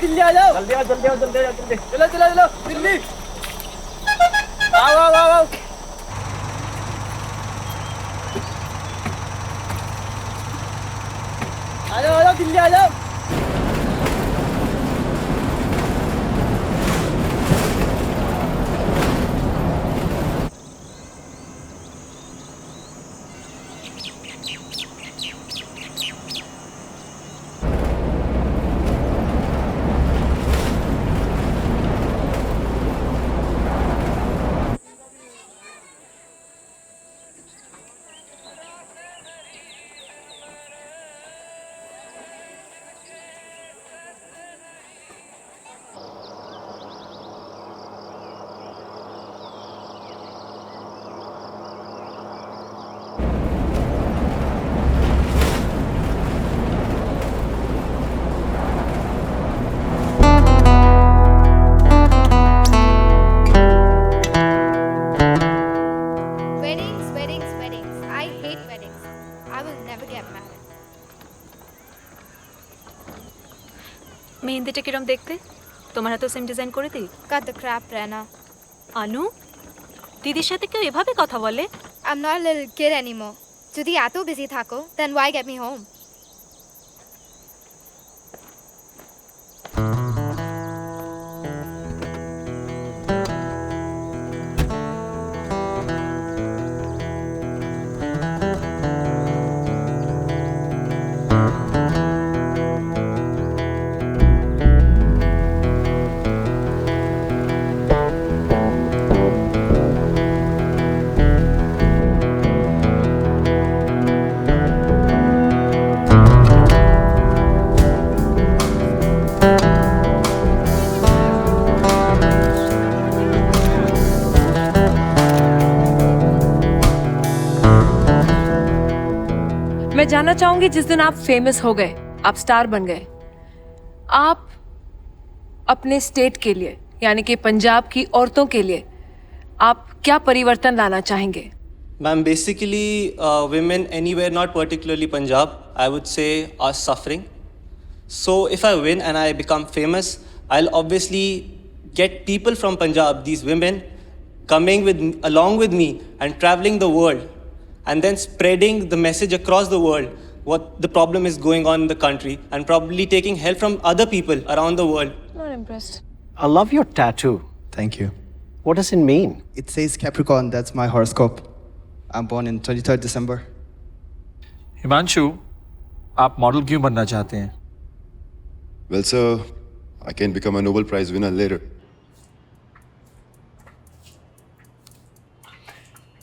दिल्ली आ जाओ। जल्दी आओ जल्दी आओ जल्दी आओ जल्दी। चलो चलो चलो दिल्ली। आओ आओ आओ आओ। आ जाओ दिल्ली आ जाओ। Weddings. I hate weddings. I will never get married. মেহেন্দিটা কিরম দেখতে? তোমার হাতেও সেম ডিজাইন করে দিই? Cut the crap, Rana. আনু, দিদির সাথে কেউ এভাবে কথা বলে? I'm not a little kid anymore. যদি এত busy থাকো, then why get me home? मैं जानना चाहूंगी जिस दिन आप फेमस हो गए, आप स्टार बन गए, आप अपने स्टेट के लिए यानी कि पंजाब की औरतों के लिए आप क्या परिवर्तन लाना चाहेंगे? Ma'am, basically, women anywhere, not particularly Punjab, I would say are suffering. So if I win and I become famous, I'll obviously get people from Punjab, these women, coming along with me and traveling the world, and then spreading the message across the world what the problem is going on in the country, and probably taking help from other people around the world. Not impressed. I love your tattoo. Thank you. What does it mean? It says Capricorn, that's my horoscope. I'm born in 23rd December. Himanshu, आप model क्यों बनना चाहते हैं? Well, sir, I can become a Nobel Prize winner later.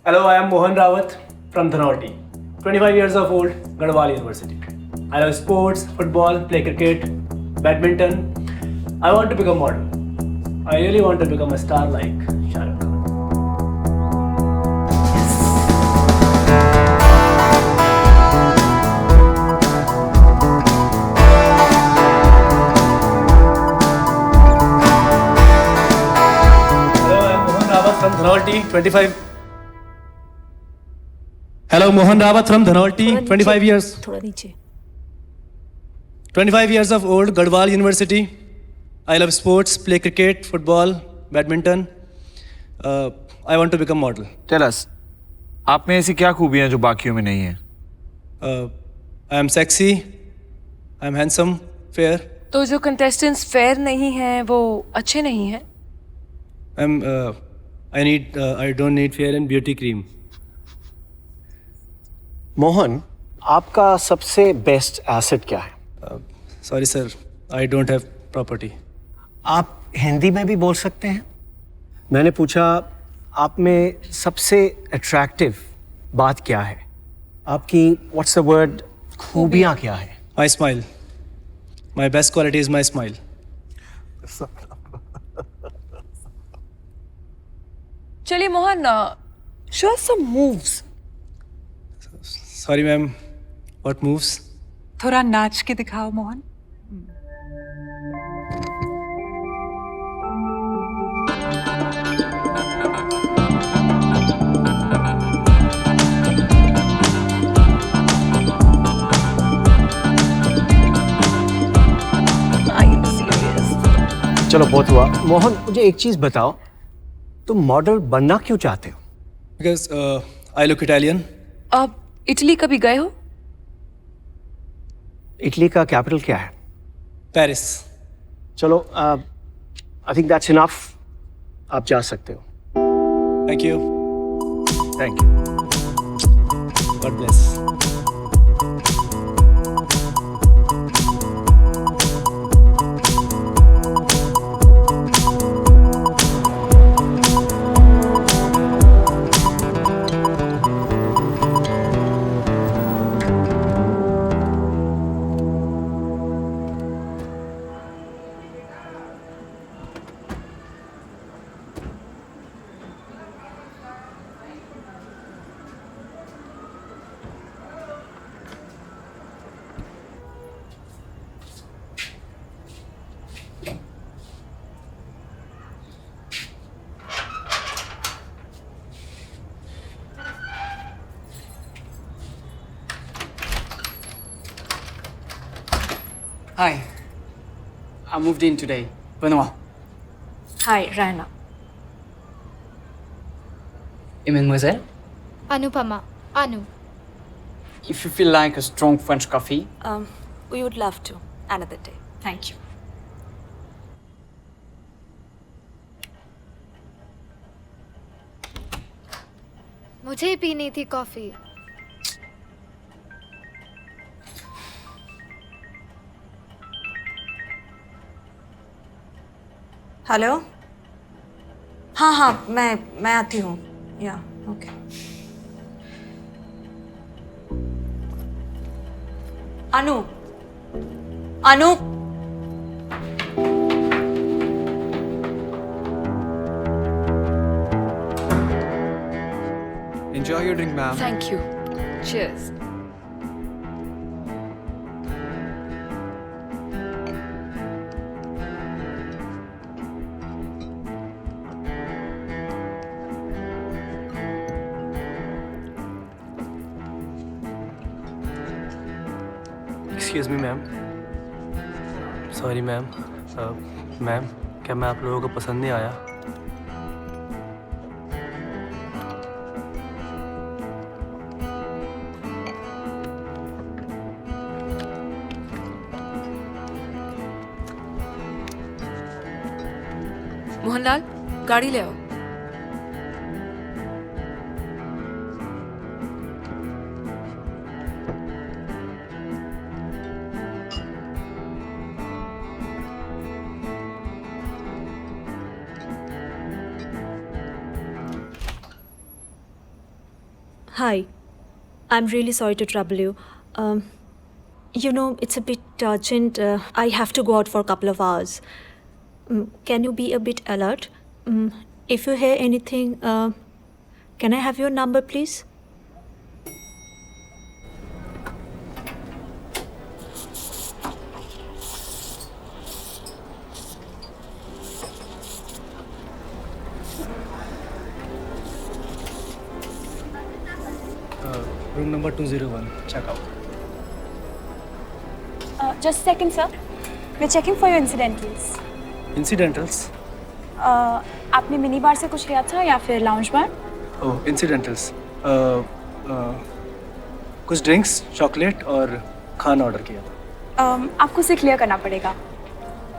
Hello, I am Mohan Rawat from Dhanolti. 25 years of old, Garhwal University. I love sports, football, play cricket, badminton. I want to become a model. I really want to become a star like Shah Rukh Khan. From Dhanolti, 25. Hello, Mohan Rawat from Dhanolti, 25 years. थोड़ा नीचे। 25 years of old, Garhwal University. I love sports, play cricket, football, badminton. I want to become model. Tell us, आप में ऐसी क्या खूबियां जो बाकियों में नहीं है? I am sexy. I am handsome, fair. तो जो कंटेस्टेंट्स फेयर नहीं हैं वो अच्छे नहीं हैं? I don't need fair and beauty cream. Mohan, आपका सबसे बेस्ट एसेट क्या है? Sorry sir, I don't have property. आप हिंदी में भी बोल सकते हैं। मैंने पूछा आप में सबसे अट्रैक्टिव बात क्या है? आपकी व्हाट्स द वर्ड खूबियाँ क्या है? My smile. My best quality is my smile. चलिए Mohan, show us some moves. Sorry ma'am, what moves? थोड़ा नाच के दिखाओ मोहन। Are you serious? चलो बहुत हुआ। मोहन मुझे एक चीज बताओ, तुम मॉडल बनना क्यों चाहते हो? Because I look Italian. आप इटली कभी गए हो? इटली का कैपिटल क्या है? Paris. चलो आई थिंक दैट्स इनफ, आप जा सकते हो। Thank you. Thank you. God bless. Hi. I moved in today. Benoit. Hi, Raina. Et mademoiselle? Anupama. Anu. If you feel like a strong French coffee, We would love to. Another day. Thank you. मुझे पीनी थी coffee. Hello. हाँ, मैं आती हूँ। या, okay. Anu. Enjoy your drink, ma'am. Thank you. Cheers. Excuse me, ma'am. Sorry ma'am. Ma'am, क्या मैं आप लोगों को पसंद नहीं आया? मोहनलाल, गाड़ी ले आओ। Hi. I'm really sorry to trouble you. It's a bit urgent. I have to go out for a couple of hours. Can you be a bit alert? If you hear anything, can I have your number, please? Room number 201. Check out. Just a second, sir. We're checking for your incidentals. Incidentals? आपने mini bar से कुछ लिया था या फिर lounge बार? Oh, incidentals. कुछ drinks, chocolate और खाना ऑर्डर किया था। आपको उसे क्लियर करना पड़ेगा।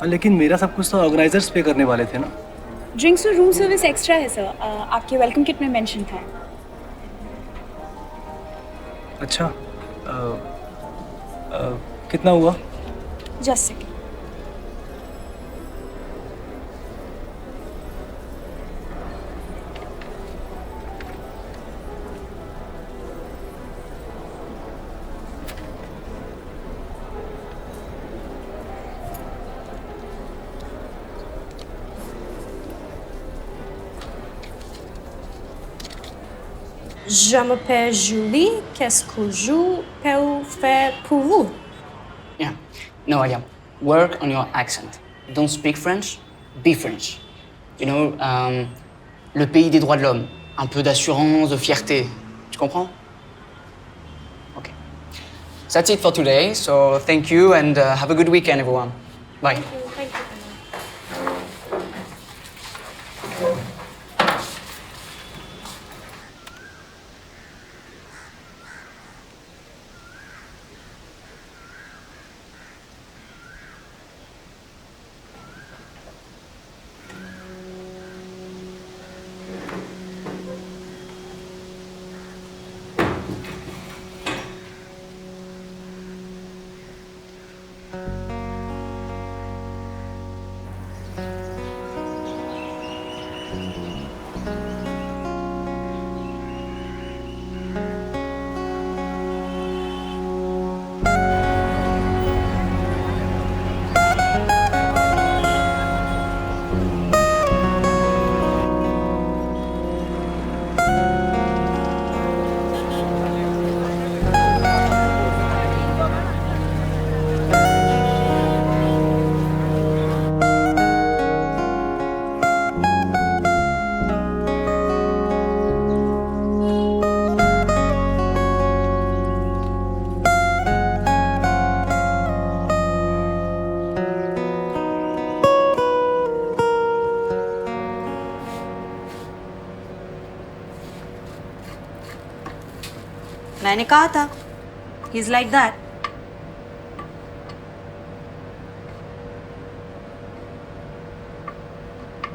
लेकिन मेरा सब कुछ तो ऑर्गेनाइजर्स पे करने वाले थे ना। ड्रिंक्स और रूम सर्विस एक्स्ट्रा है सर। आपके वेलकम किट में मेंशन था। अच्छा। कितना हुआ? Just second. Je m'appelle Julie. Qu'est-ce que je peux faire pour vous? yeah. No idea. Work on your accent. Don't speak French, be French. Le pays des droits de l'homme. Un peu d'assurance, de fierté. Tu comprends? Okay. That's it for today. So thank you and have a good weekend, everyone. Bye. Thank you. मैंने कहा था, he is like that.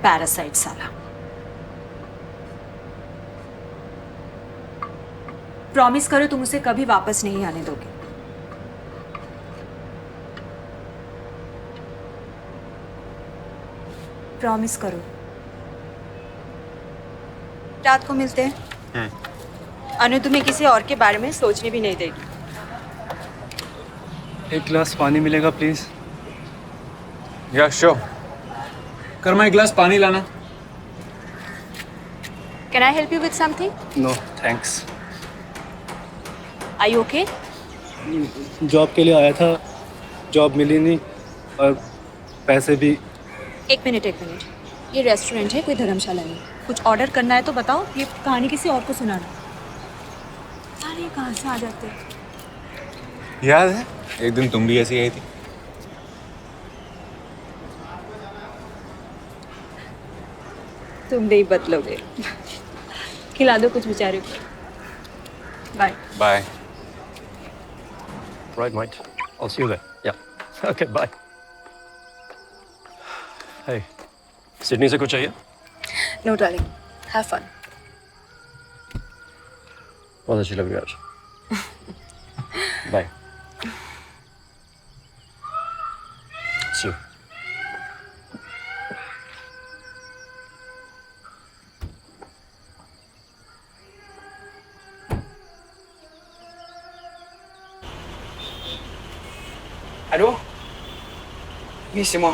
Parasite साला। Promise करो तुम उसे कभी वापस नहीं आने दोगे। प्रॉमिस करो। रात को मिलते हैं। अनु तुम्हें किसी और के बारे में सोचने भी नहीं देगी। एक गिलास पानी मिलेगा प्लीज? या श्योर। कर्मा एक गिलास पानी लाना। Can I help you with something? No thanks. I okay? Job के लिए आया था, जॉब मिली नहीं और पैसे भी। एक मिनट। ये रेस्टोरेंट है, कोई धर्मशाला नहीं। कुछ ऑर्डर करना है तो बताओ, ये कहानी किसी और को सुनाना। अरे कहाँ से आ जाते हैं? याद है एक दिन तुम भी ऐसी आई थी। तुम नहीं बदलोगे। खिला दो कुछ बेचारे को। Bye bye. Right, mate. I'll see you there. Yeah. Okay, bye. Hey, Sydney से कुछ चाहिए? No darling, have fun. बहुत अच्छी लग रही है आज। Bye. See you. Allô? Oui, c'est moi.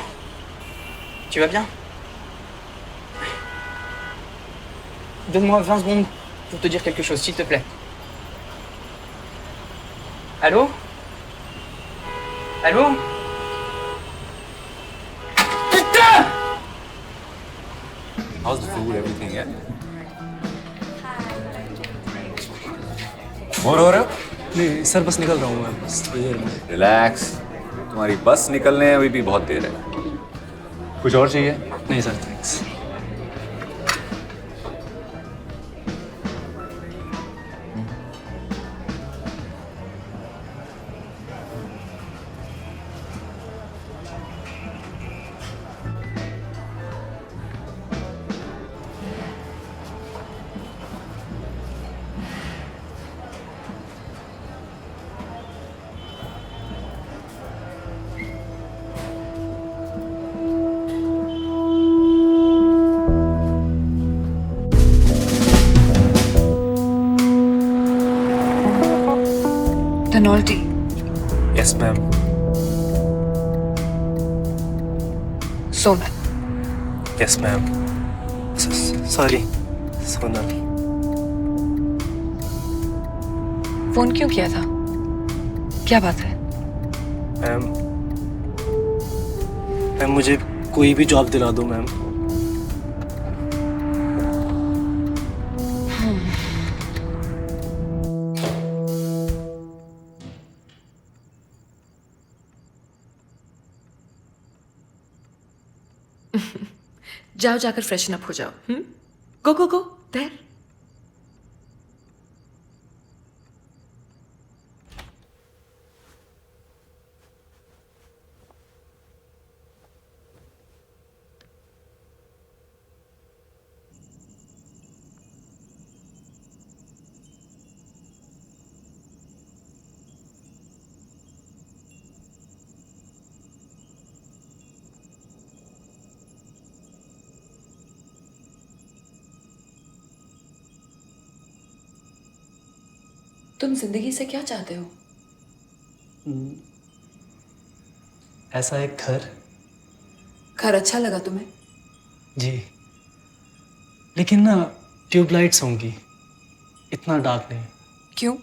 Tu vas bien? Donne-moi 20 secondes pour te dire quelque chose, s'il te plaît. Allô? Allô? Putain! How's the food, everything, yeah? Bore हो रहे हो? नहीं सर, बस निकल रहा हूँ मैं, बस थोड़ी देर में। रिलैक्स, तुम्हारी बस निकलने अभी भी बहुत देर है। कुछ और चाहिए? नहीं sir, thanks. Penalty. Yes, ma'am. Sonal. Yes, ma'am. Sorry, Sonal. Phone क्यों किया था? क्या बात है? मैम, मुझे कोई भी जॉब दिला दो मैम। जाओ, जाकर फ्रेशन अप हो जाओ। गो गो गो देयर। तुम जिंदगी से क्या चाहते हो? ऐसा एक घर। घर अच्छा लगा तुम्हें? जी, लेकिन ना ट्यूबलाइट्स होंगी, इतना डार्क नहीं। क्यों?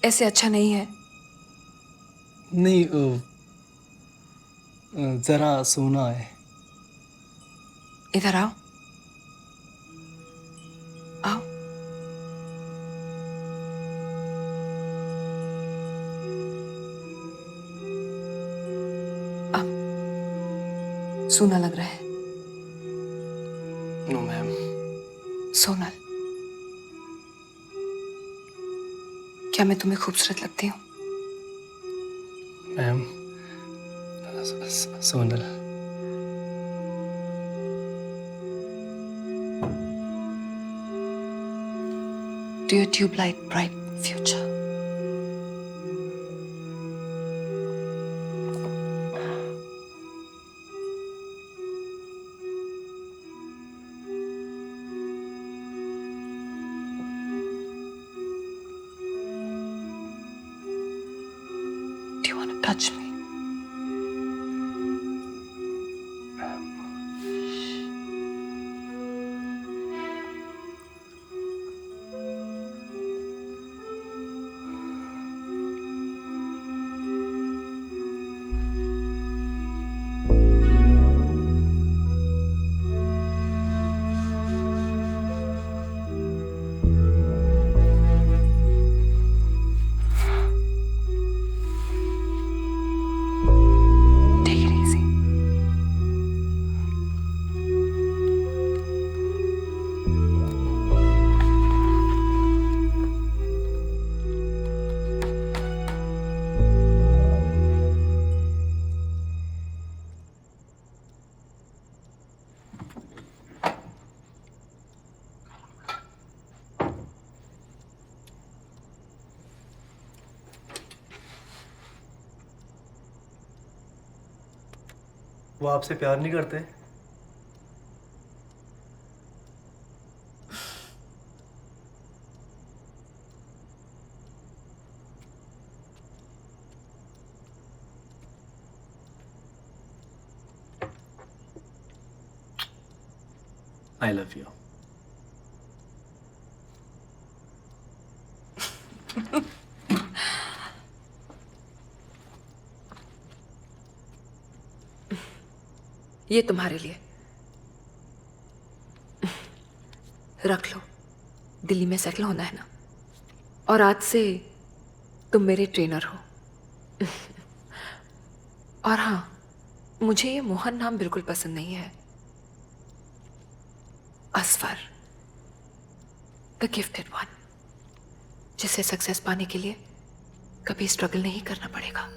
ऐसे अच्छा नहीं है? नहीं, जरा सोना है। इधर आओ, आओ। सोना लग रहा है? No ma'am. सोनल, क्या मैं तुम्हें खूबसूरत लगती हूँ? Ma'am, Sonal, To your tube light bright future. Do you want to touch me? Take it easy. वो आपसे प्यार नहीं करते? I love you. ये तुम्हारे लिए रख लो। दिल्ली में सेटल होना है ना, और आज से तुम मेरे ट्रेनर हो। और हाँ, मुझे ये मोहन नाम बिल्कुल पसंद नहीं है। असफर, द गिफ्टेड वन, जिसे सक्सेस पाने के लिए कभी स्ट्रगल नहीं करना पड़ेगा।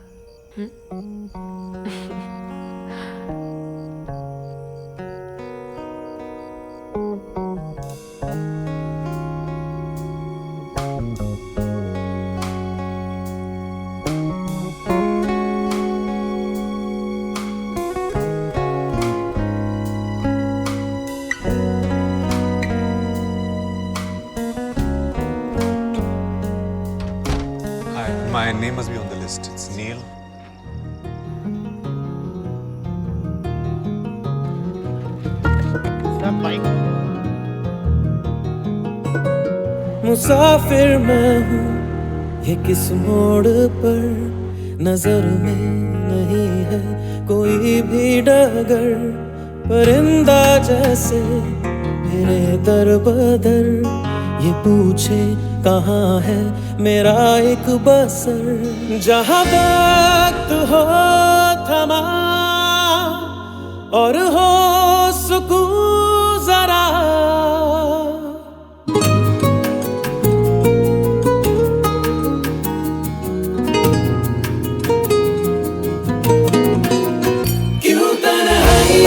My name must be on the list. It's Neil. मुसाफिर मैं हूँ ये किस मोड़ पर, नजर में नहीं है कोई भी डगर, परिंदा जैसे मेरे दर बदर, ये पूछे कहाँ है मेरा एक बसर, जहाँ वक्त हो थमा और हो सुकून जरा, क्यों तन्हाई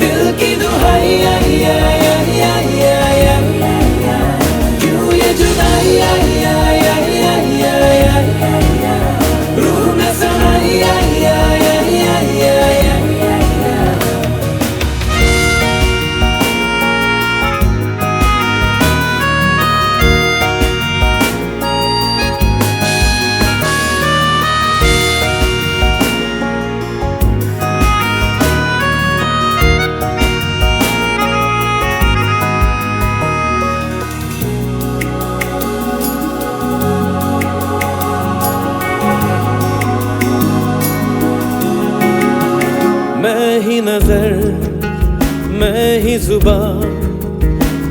दिल की दुहाई, क्यों ये जुदाई रूह में समाई, मैं ही नजर, मैं ही जुबान,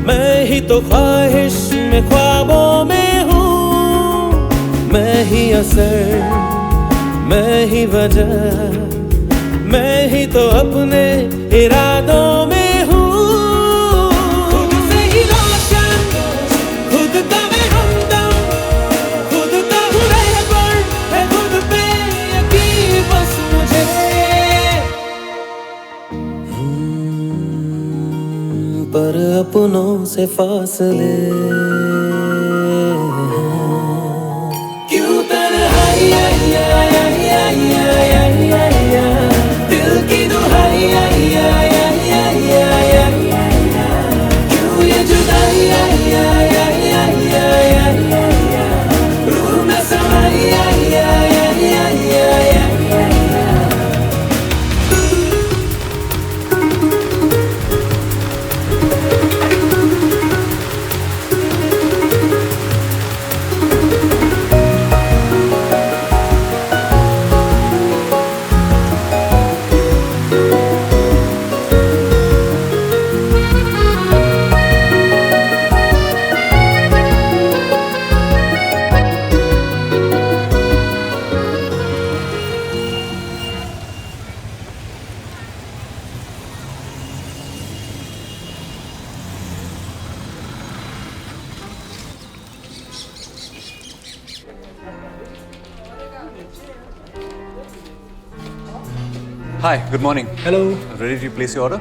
मैं ही तो ख्वाहिश में ख्वाबों में हूँ, मैं ही असर, मैं ही वजह, मैं ही तो अपने इरादों में हूँ, खुद से ही रोशन, पर अपनों से फासले क्यों तन्हाई दिल की दुहाई क्यों ये जुदाई रूह में समाई Hi, good morning. Hello. Ready to place your order?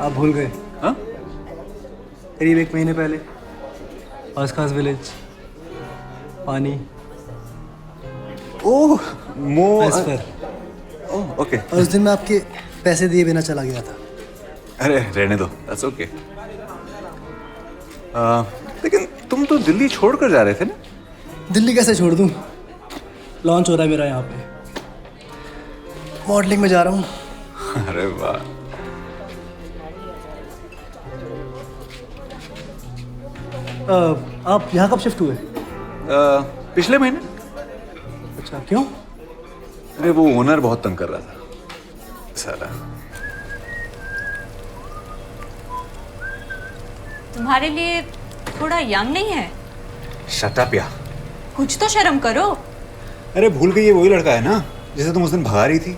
आप भूल गए। हाँ? करीब 1 महीने पहले आसखास विलेज पानी ओह As per। Oh okay. और उस दिन मैं आपके पैसे दिए बिना चला गया था। अरे रहने दो, that's okay. लेकिन तुम तो दिल्ली छोड़कर जा रहे थे ना? दिल्ली कैसे छोड़ दूँ? लॉन्च हो रहा है मेरा यहाँ पे। मॉडलिंग में जा रहा हूँ। अरे वाह। आप यहाँ कब शिफ्ट हुए? पिछले महीने। अच्छा, क्यों? अरे वो ओनर बहुत तंग कर रहा था साला। तुम्हारे लिए थोड़ा यंग नहीं है? शट अप या। कुछ तो शर्म करो। अरे भूल गई, ये वही लड़का है ना जिसे तुम उस दिन भगा रही थी?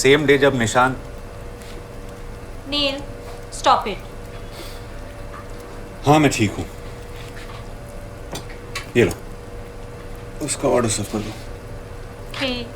सेम डे जब निशान। नील, स्टॉप इट। हाँ मैं ठीक हूँ। ये लो, उसका ऑर्डर सर्व कर दो। ठीक।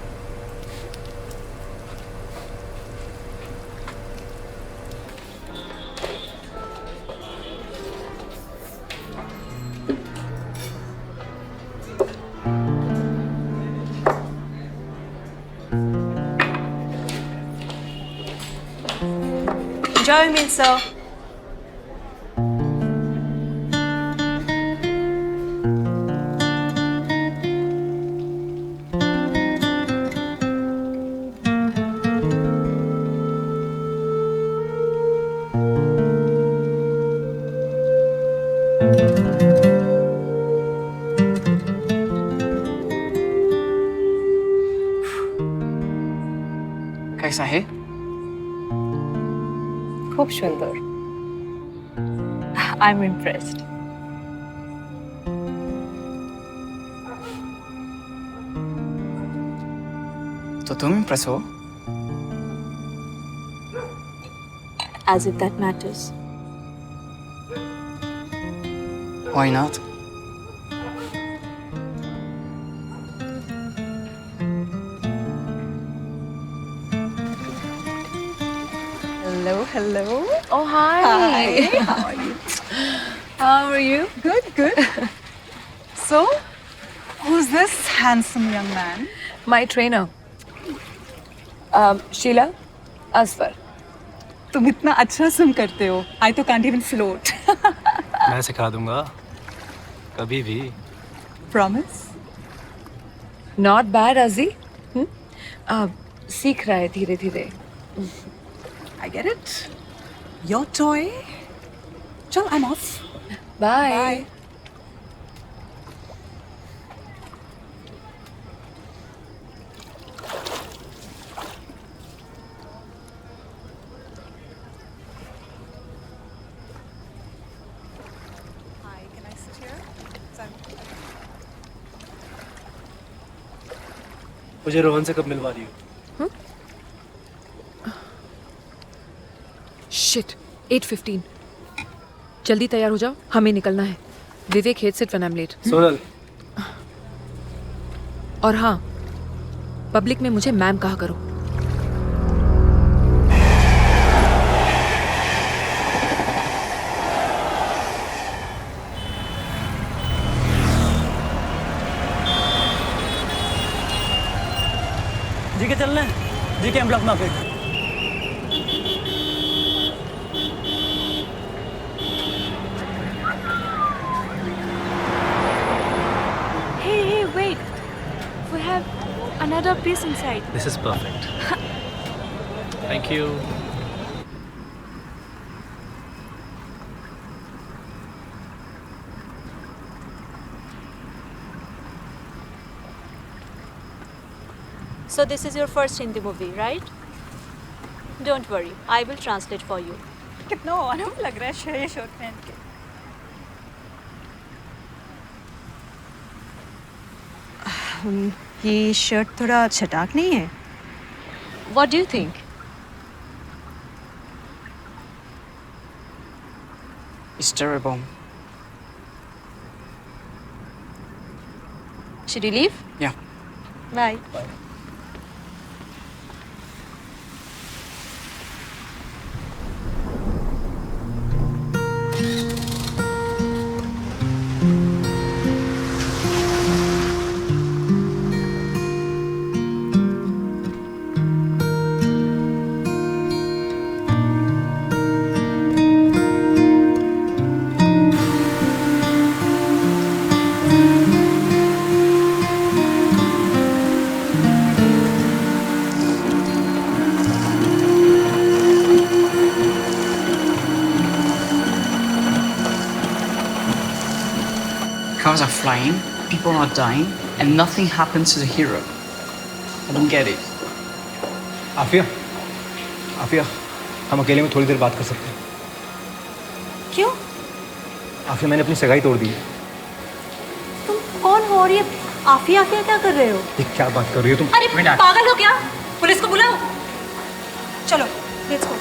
Enjoy your meal, sir. कैसा है? खूब सुंदर। I'm impressed. तो तुम इम्प्रेस हो? As if that matters. Why not? Hello, hello. Oh, hi. Hi. How are you? How are you? Good, good. So, who's this handsome young man? My trainer. Sheila Asfar. तुम इतना अच्छा swim करते हो। I तो can't even float. मैं सिखा दूंगा कभी भी। Promise? Not bad, Azzy. सीख रहा है धीरे धीरे। I get it. Your toy. चल, I'm off. Bye. Bye. Hi, can I sit here? मुझे रोहन से कब मिलवा रही हो? Shit. 8:15. जल्दी तैयार हो जाओ, हमें निकलना है। विवेक hates it when I'm late. Sonal. और हाँ, पब्लिक में मुझे मैम कहा करो। You can block my pick. Hey, wait. We have another piece inside. This is perfect. Thank you. So this is your first Hindi movie, right? Don't worry, I will translate for you. कितना ऑनम लग रहा है ये shirt पहन के. ये shirt थोड़ा छटाक नहीं है? What do you think? It's terrible. Should you leave? Yeah. Bye. Cars are flying, people are dying, and nothing happens to the hero. I don't get it. Aafia, Aafia, हम अकेले में थोड़ी देर बात कर सकते हैं? क्यों? आफिया, मैंने अपनी सगाई तोड़ दी है। तुम कौन हो और ये आफिया आफिया क्या कर रहे हो? ये क्या बात कर रही हो तुम? अरे पागल हो क्या? पुलिस को बुलाओ। चलो, लेट्स गो।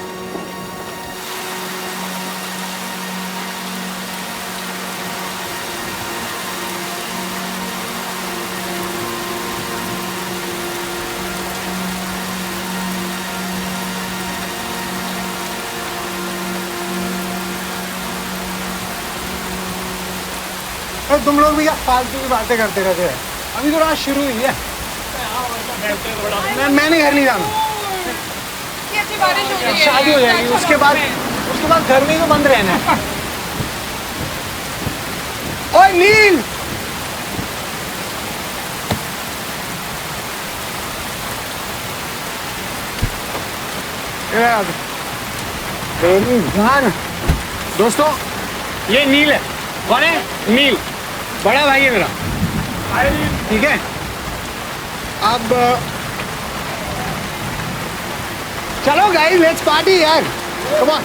अरे तुम लोग भी क्या फालतू की बातें करते रहते हैं? अभी तो रात शुरू हुई है। मैंने घर नहीं जाना। बारिश हो रही है। शादी हो जाएगी, उसके बाद घर में ही तो बंद रहना है। ओए नील, दोस्तों, ये नील है। कौन है? नील, बड़ा भाई है मेरा। ठीक है, अब चलो गाइस, लेट्स पार्टी यार, कम ऑन।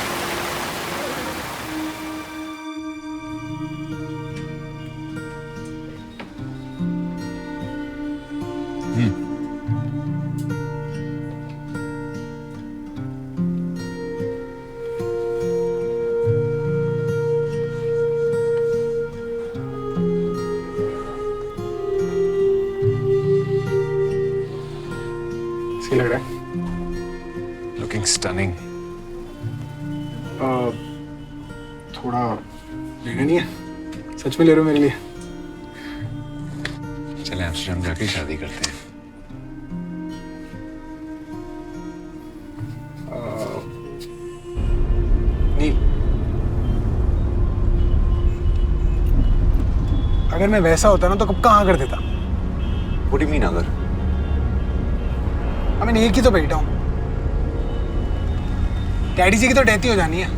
लग रहा है लुकिंग स्टनिंग। थोड़ा लेना नहीं है? सच में ले रहे हो मेरे लिए? चले एम्स्टर्डम जाके शादी करते हैं। नील, अगर मैं वैसा होता ना तो कब कहाँ कर देता। What do you mean अगर? मैं एक ही तो बैठा हूँ। डैडी जी की तो डेथ ही हो जानी है।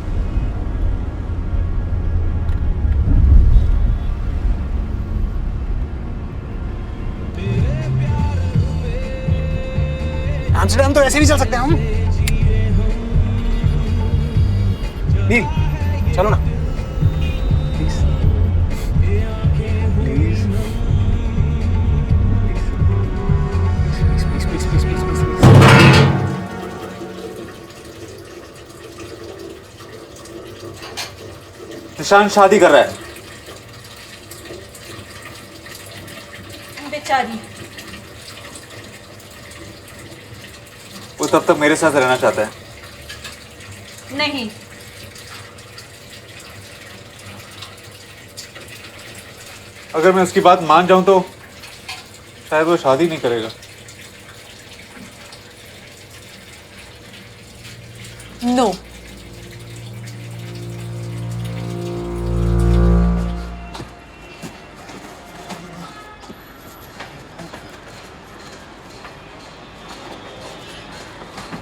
एम्स्टर्डम तो ऐसे नहीं चल सकते हम। नील, चलो ना प्लीज। निशान शादी कर रहा है। बेचारी, वो तब तक मेरे साथ रहना चाहता है। नहीं। अगर मैं उसकी बात मान जाऊं तो शायद वो शादी नहीं करेगा। नो।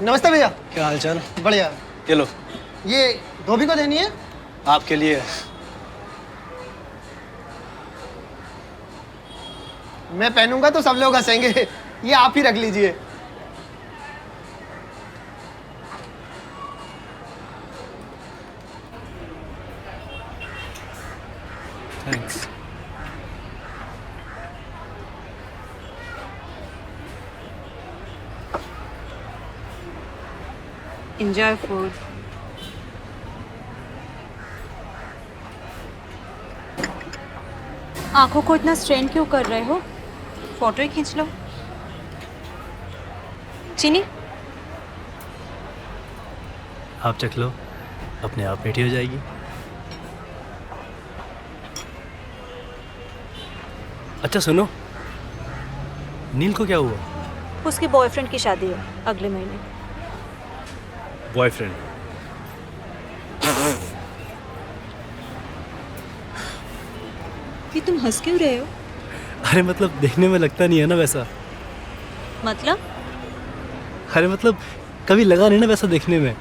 नमस्ते भैया। क्या हाल चाल? बढ़िया। ये लो। ये धोबी को देनी है? आपके लिए। मैं पहनूंगा तो सब लोग हंसेंगे। ये आप ही रख लीजिए। थैंक्स। Enjoy food. आंखों को इतना स्ट्रेन क्यों कर रहे हो? फोटो ही खींच लो। चीनी? आप चख लो, अपने आप मीठी हो जाएगी। अच्छा सुनो, नील को क्या हुआ? उसके बॉयफ्रेंड की शादी है अगले महीने। बॉयफ्रेंड? ये तुम हंस क्यों रहे हो? अरे मतलब देखने में लगता नहीं है ना वैसा। मतलब? अरे मतलब कभी लगा नहीं ना वैसा देखने में।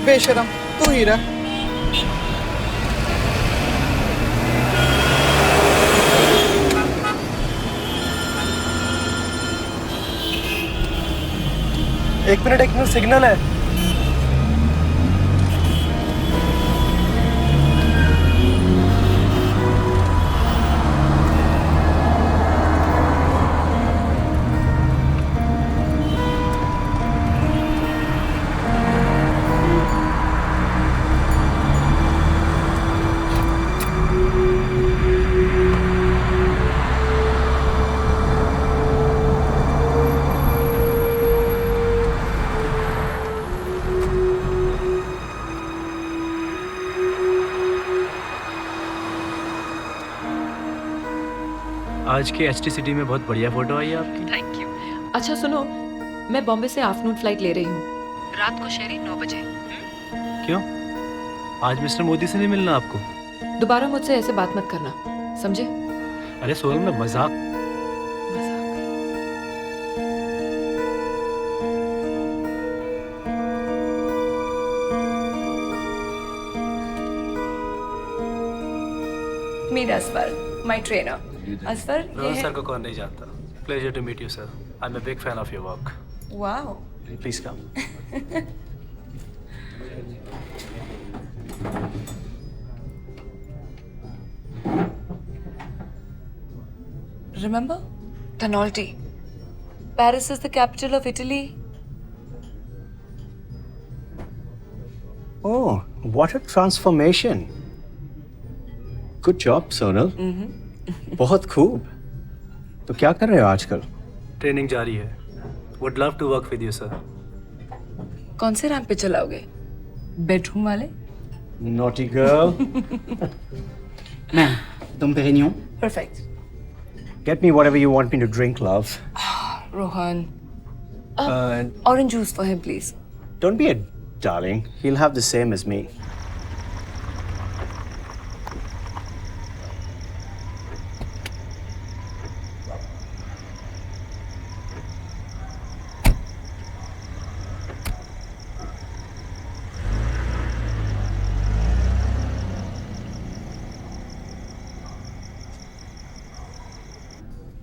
बेशरम तू ही रह। एक मिनट सिग्नल है। आज के HT सिटी में बहुत बढ़िया फोटो आई है आपकी। Thank you. अच्छा सुनो, मैं बॉम्बे से आफ्टरनून फ्लाइट ले रही हूँ, रात को शेरी 9 बजे। क्यों? आज मिस्टर मोदी से नहीं मिलना आपको? दोबारा मुझसे ऐसे बात मत करना, समझे? अरे सोनल, मैं मजाक। Meet Asfar, my trainer. Asfar, ये रोहन है। सर को कौन नहीं जानता? Pleasure to meet you sir. I am a big fan of your work. Wow. Please come. Remember? Tanolti. Paris is the capital of Italy. Oh, what a transformation. Good job, Sonal. बहुत खूब। तो क्या कर रहे हो आजकल? Training जारी है। Would love to work with you, sir. कौन से रैंप पे चलाओगे? बेडरूम वाले? Naughty girl. Ma'am, Dom Pérignon. Perfect. Get me whatever you want me to drink, love. Rohan. Uh, Orange juice for him, please. Don't be a darling. He'll have the same as me.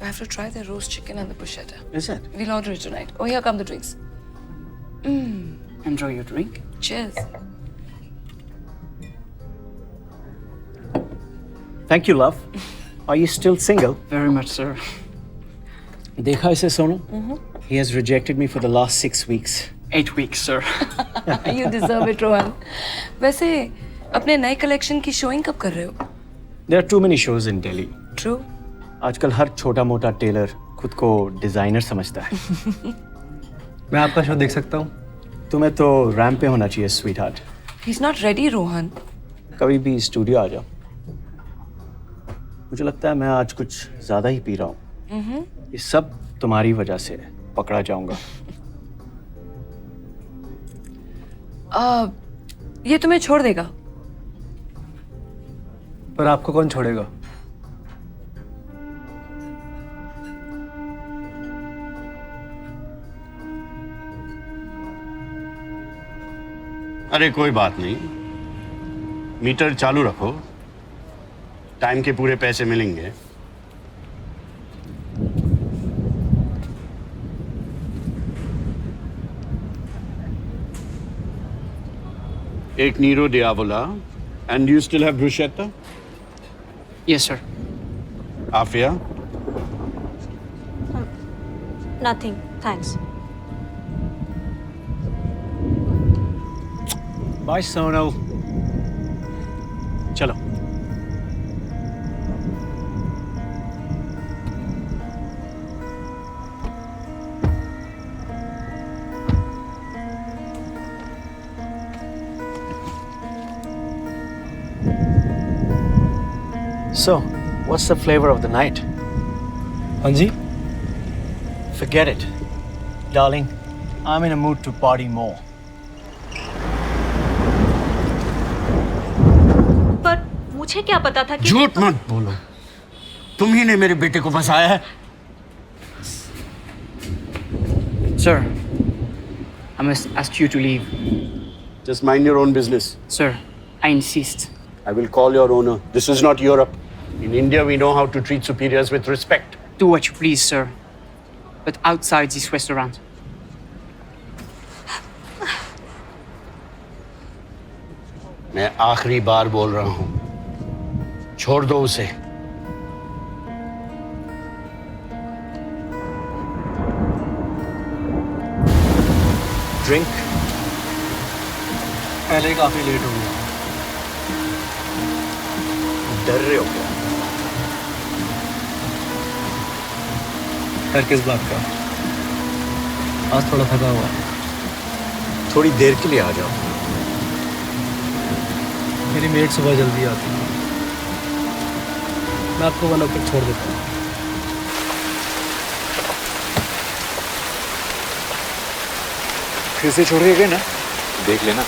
I have to try the roast chicken and the bruschetta. Is it? We'll order it tonight. Oh, here come the drinks. Enjoy your drink. Cheers. Thank you, love. Are you still single? Very much, sir. देखा इसे Sonu? He has rejected me for the last 6 weeks. 8 weeks, sir. You deserve it, Rohan. वैसे अपने नए collection की showing कब कर रहे हो? There are too many shows in Delhi. True. आजकल हर छोटा मोटा टेलर खुद को डिजाइनर समझता है. मैं आपका शो देख सकता हूँ? तुम्हें तो रैंप पे होना चाहिए, sweetheart. He's not ready, Rohan. कभी भी स्टूडियो आ जाओ. मुझे लगता है मैं आज कुछ ज्यादा ही पी रहा हूँ. ये सब तुम्हारी वजह से पकड़ा जाऊंगा. ये तुम्हें छोड़ देगा. पर आपको कौन छोड़ेगा? अरे कोई बात नहीं, मीटर चालू रखो, टाइम के पूरे पैसे मिलेंगे. एक Nero डियावोला, and you still have bruschetta? Yes, sir. Afia? Nothing, thanks. Bye, Sono. चलो. So, what's the flavor of the night? हाँ जी? Forget it. Darling, I'm in a mood to party more. पर मुझे क्या पता था कि झूठ मत बोलो, तुम ही ने मेरे बेटे को फंसाया है. Sir, I must ask you to leave. Just mind your own business. Sir, I insist. I will call your owner. This is not Europe. In India, we know how to treat superiors with respect. Do what you please, sir. But outside this restaurant. मैं आखिरी बार बोल रहा हूं, छोड़ दो उसे. Drink. पहले काफी लेट हो गया. डर रहे हो क्या? डर किस बात का? आज थोड़ा थका हुआ. थोड़ी देर के लिए आ जाओ. मेरी मेट सुबह जल्दी आती है. मैं आपको वहाँ पर छोड़ देता हूँ. फिर से छोड़िएगा ना? देख लेना.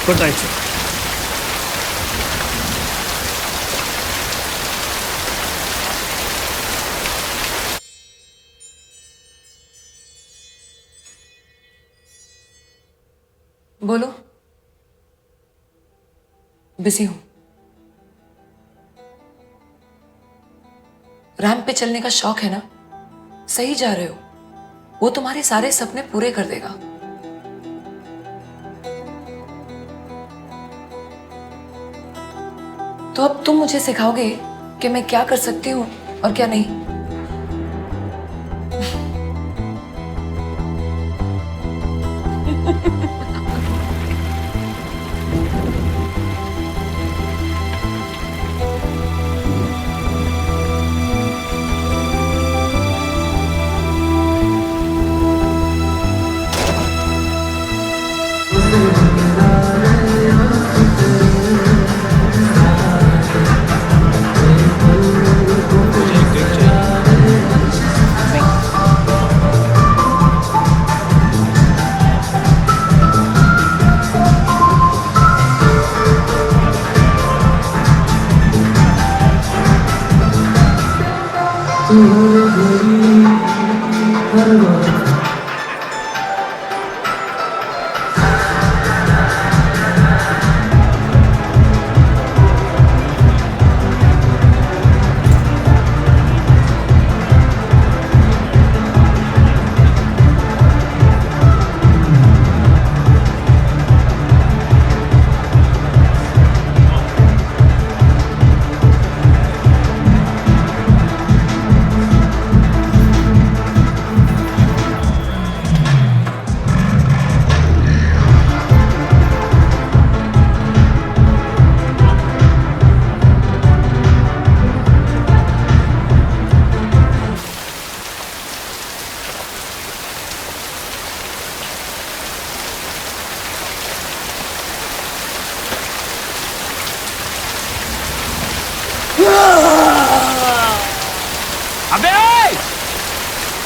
Good night sir. बोलो. बिजी हूं. रैंप पे चलने का शौक है ना? सही जा रहे हो. वो तुम्हारे सारे सपने पूरे कर देगा. तो अब तुम मुझे सिखाओगे कि मैं क्या कर सकती हूँ और क्या नहीं.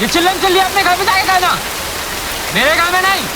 ये चिल्लम चिल्ली अपने घर में जाके कहना, मेरे घर में नहीं।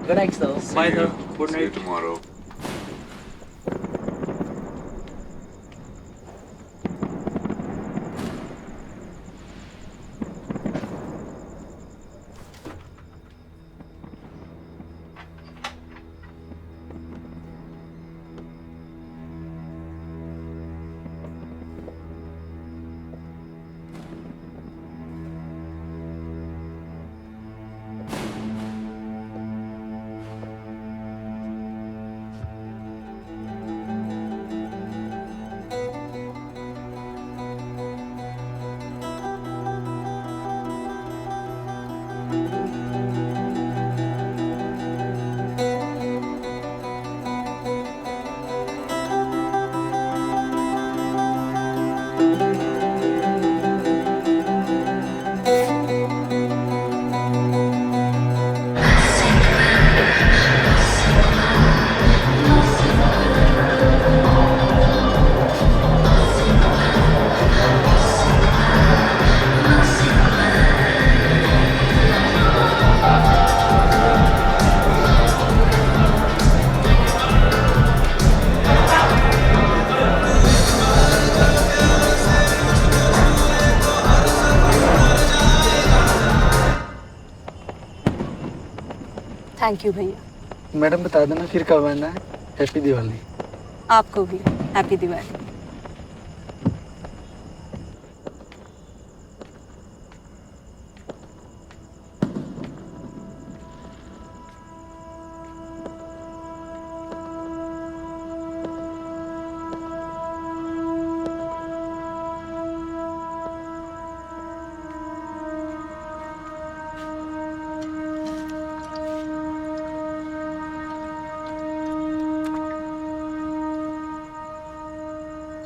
Good night, sir. Bye, sir. Good See you night. tomorrow. Thank you भैया। मैडम बता देना फिर कब आना है। हैप्पी दिवाली। आपको भी happy Diwali.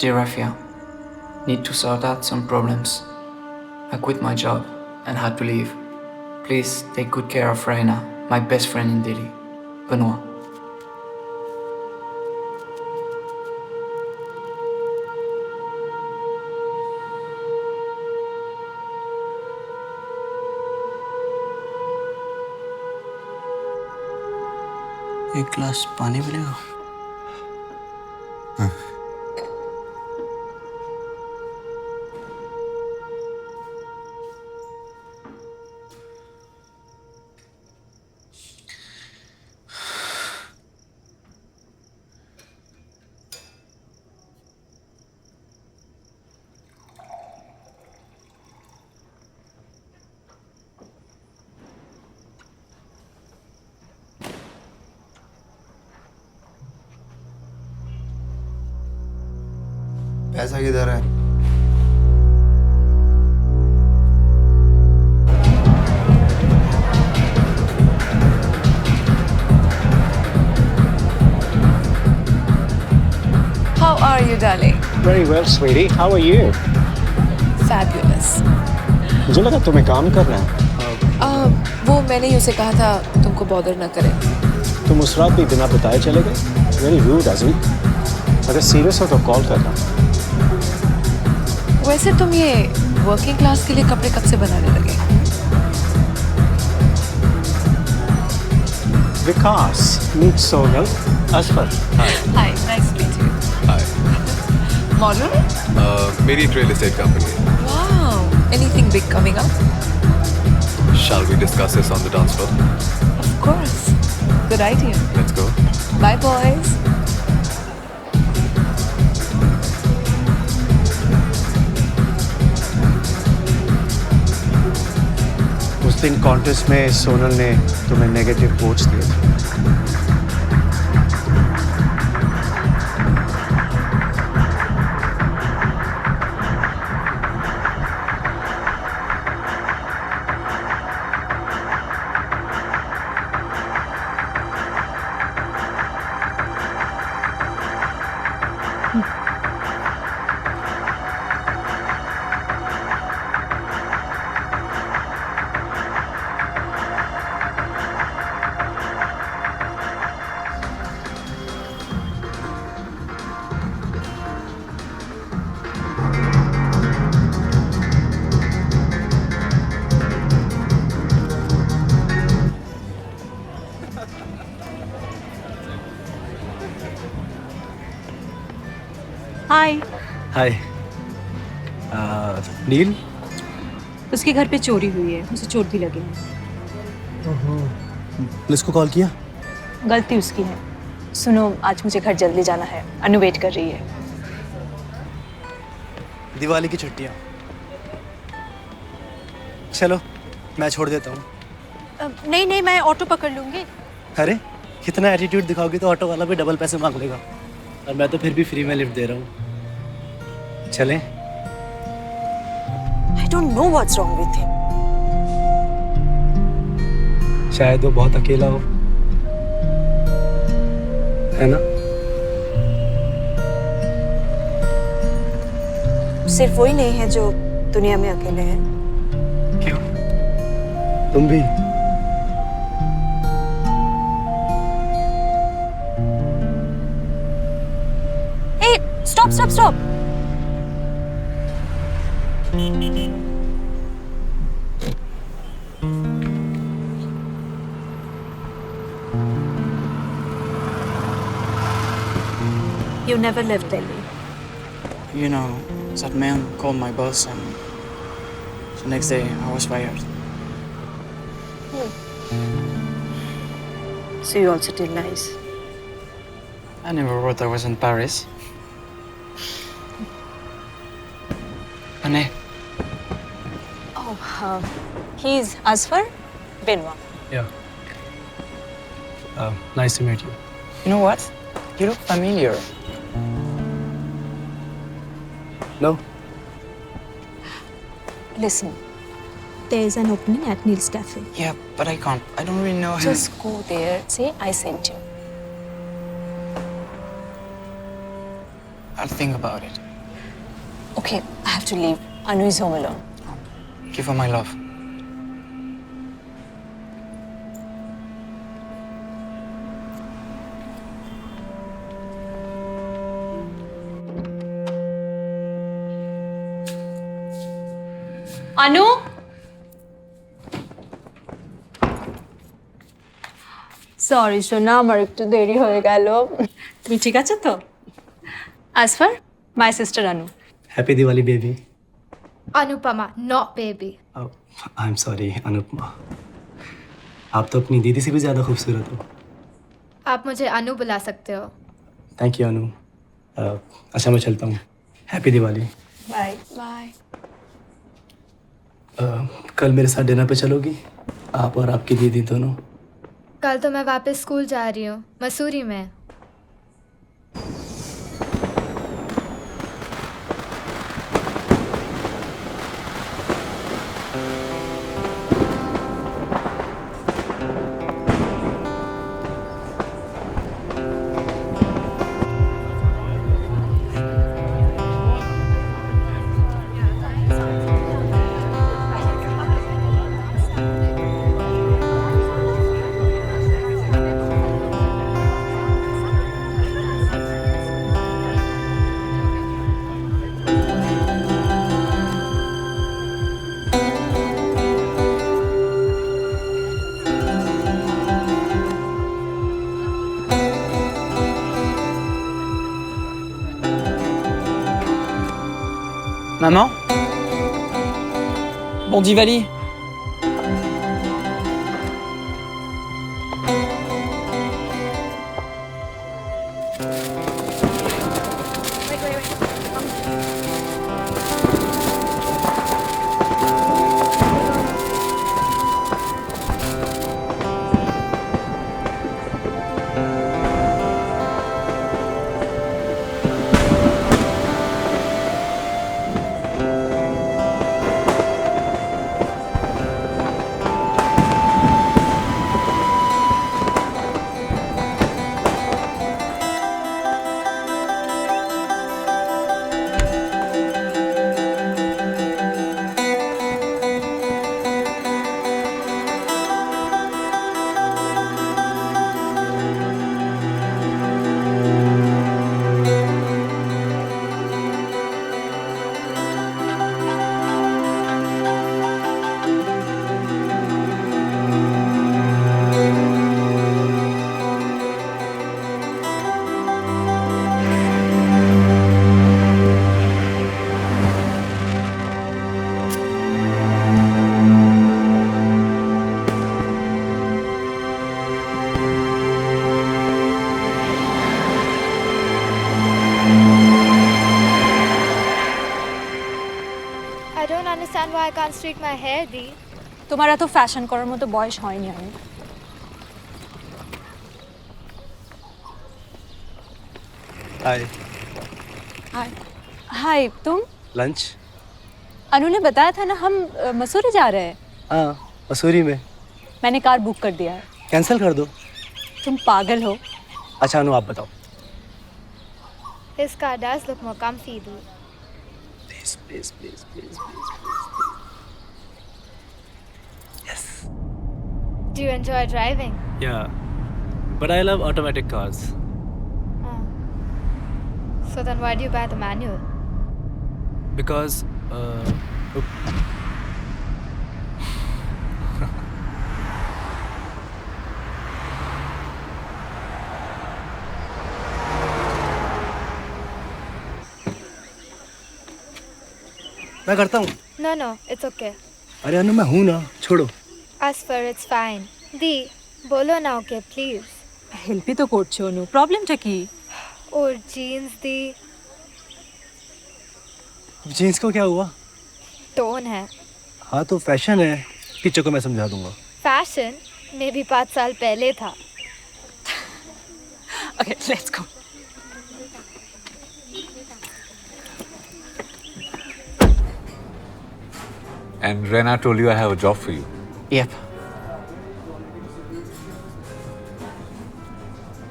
Dear Rafia, need to sort out some problems. I quit my job and had to leave. Please take good care of Raina, my best friend in Delhi. Benoit. एक गिलास पानी मिलेगा? पैसा किधर है? How are you, darling? Very well, sweetie. How are you? Fabulous. मुझे लगा तुम्हें काम करना है। वो मैंने ही उसे कहा था तुमको बॉदर ना करे। तुम उस रात भी बिना बताए चले गए। Very rude, Azmi. अगर सीरियस हो तो कॉल करना। वैसे तुम ये वर्किंग क्लास के लिए कपड़े कब से बनाने लगे? विकास, meet Sonal, Asfar. Hi, nice to meet you. Hi. Model? मेरी एक real estate company है. Wow. Anything big coming up? Shall we discuss this on the dance floor? Of course. Good idea. Let's go. Bye, boys. उस दिन contest में सोनल ने तुम्हें negative votes दिए थे। हाय। हाय। नील? उसके घर पे चोरी हुई है, उसे चोट भी लगी है। पुलिस को कॉल किया? गलती उसकी है। सुनो, आज मुझे घर जल्दी जाना है, अनु वेट कर रही है। दिवाली की छुट्टियाँ। चलो मैं छोड़ देता हूँ। नहीं नहीं, मैं ऑटो पकड़ लूंगी। अरे कितना एटीट्यूड दिखाओगी तो ऑटो वाला भी डबल पैसे मांग लेगा, और मैं तो फिर भी फ्री में लिफ्ट दे रहा हूँ। चलें? I don't know what's wrong with him. शायद वो बहुत अकेला हो, है ना? सिर्फ वही नहीं है जो दुनिया में अकेले है। क्यों? तुम भी? Hey, stop, stop, stop. You never left Delhi. You know, that man called my boss and the next day I was fired. So you also tell lies. I never wrote I was in Paris. Anne. Oh, he's Asfar Benwa. Yeah. Nice to meet you. You know what? You look familiar. No? Listen, there is an opening at Neil's Cafe. Yeah, but I can't. I don't really know him. Just go there, say I sent you. I'll think about it. Okay, I have to leave. Anu is home alone. Give her my love. Anu? Sorry, সোনা, আমার একটু দেরি হয়ে গেল। তুমি ঠিক আছো তো? Asfar, my sister Anu. Happy Diwali, baby. Anupama, not baby. Oh, I'm sorry, Anupama. आप तो अपनी दीदी से भी ज़्यादा खूबसूरत हो। आप मुझे अनु बुला सकते हो। Thank you Anu. अच्छा मैं चलता हूँ। हैप्पी दिवाली। Bye bye. कल मेरे साथ डिनर पे चलोगी? आप और आपकी दीदी दोनों। कल तो मैं वापस स्कूल जा रही हूँ, मसूरी में। Maman? Bon Diwali. I don't understand why I can't straighten my hair, Dee. তোমার এত ফ্যাশন করার মতো বয়স হয়নি আমি। हाय हाय हाय तुम लंच अनु ने बताया था ना हम मसूरी जा रहे हैं। हाँ मसूरी में। मैंने कार बुक कर दिया है। कैंसिल कर दो। तुम पागल हो। अच्छा अनु आप बताओ। His car does look more comfy, Dee. Please, please, please, please, please, please. Do you enjoy driving? Yeah, but I love automatic cars. So then why do you buy the manual? Because मैं करता हूँ। No, no, it's okay. अरे अनु मैं हूँ ना, छोड़ो। As for it's fine. Dee, bolo na okay, please. হেল্পই তো করছো অনু, প্রবলেমটা কি? और jeans, Dee. जीन्स को क्या हुआ? टोन है। हाँ तो फैशन है, टीचर को मैं समझा दूंगा। फैशन में भी 5 साल पहले था। Okay, let's go. And Rena told you I have a job for you. Yep.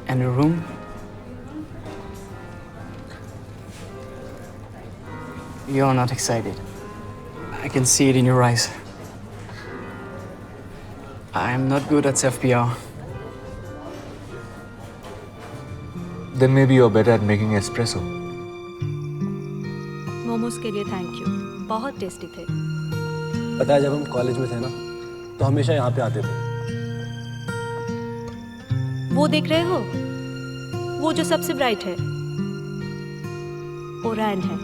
And a room? You're not excited. I can see it in your eyes. I'm not good at self-PR. Then maybe you're better at making espresso. Momos के लिए thank you, बहुत tasty थे। पता है जब हम college में थे ना, तो हमेशा यहाँ पे आते थे। वो देख रहे हो? वो जो सबसे ब्राइट है, वो रैन है।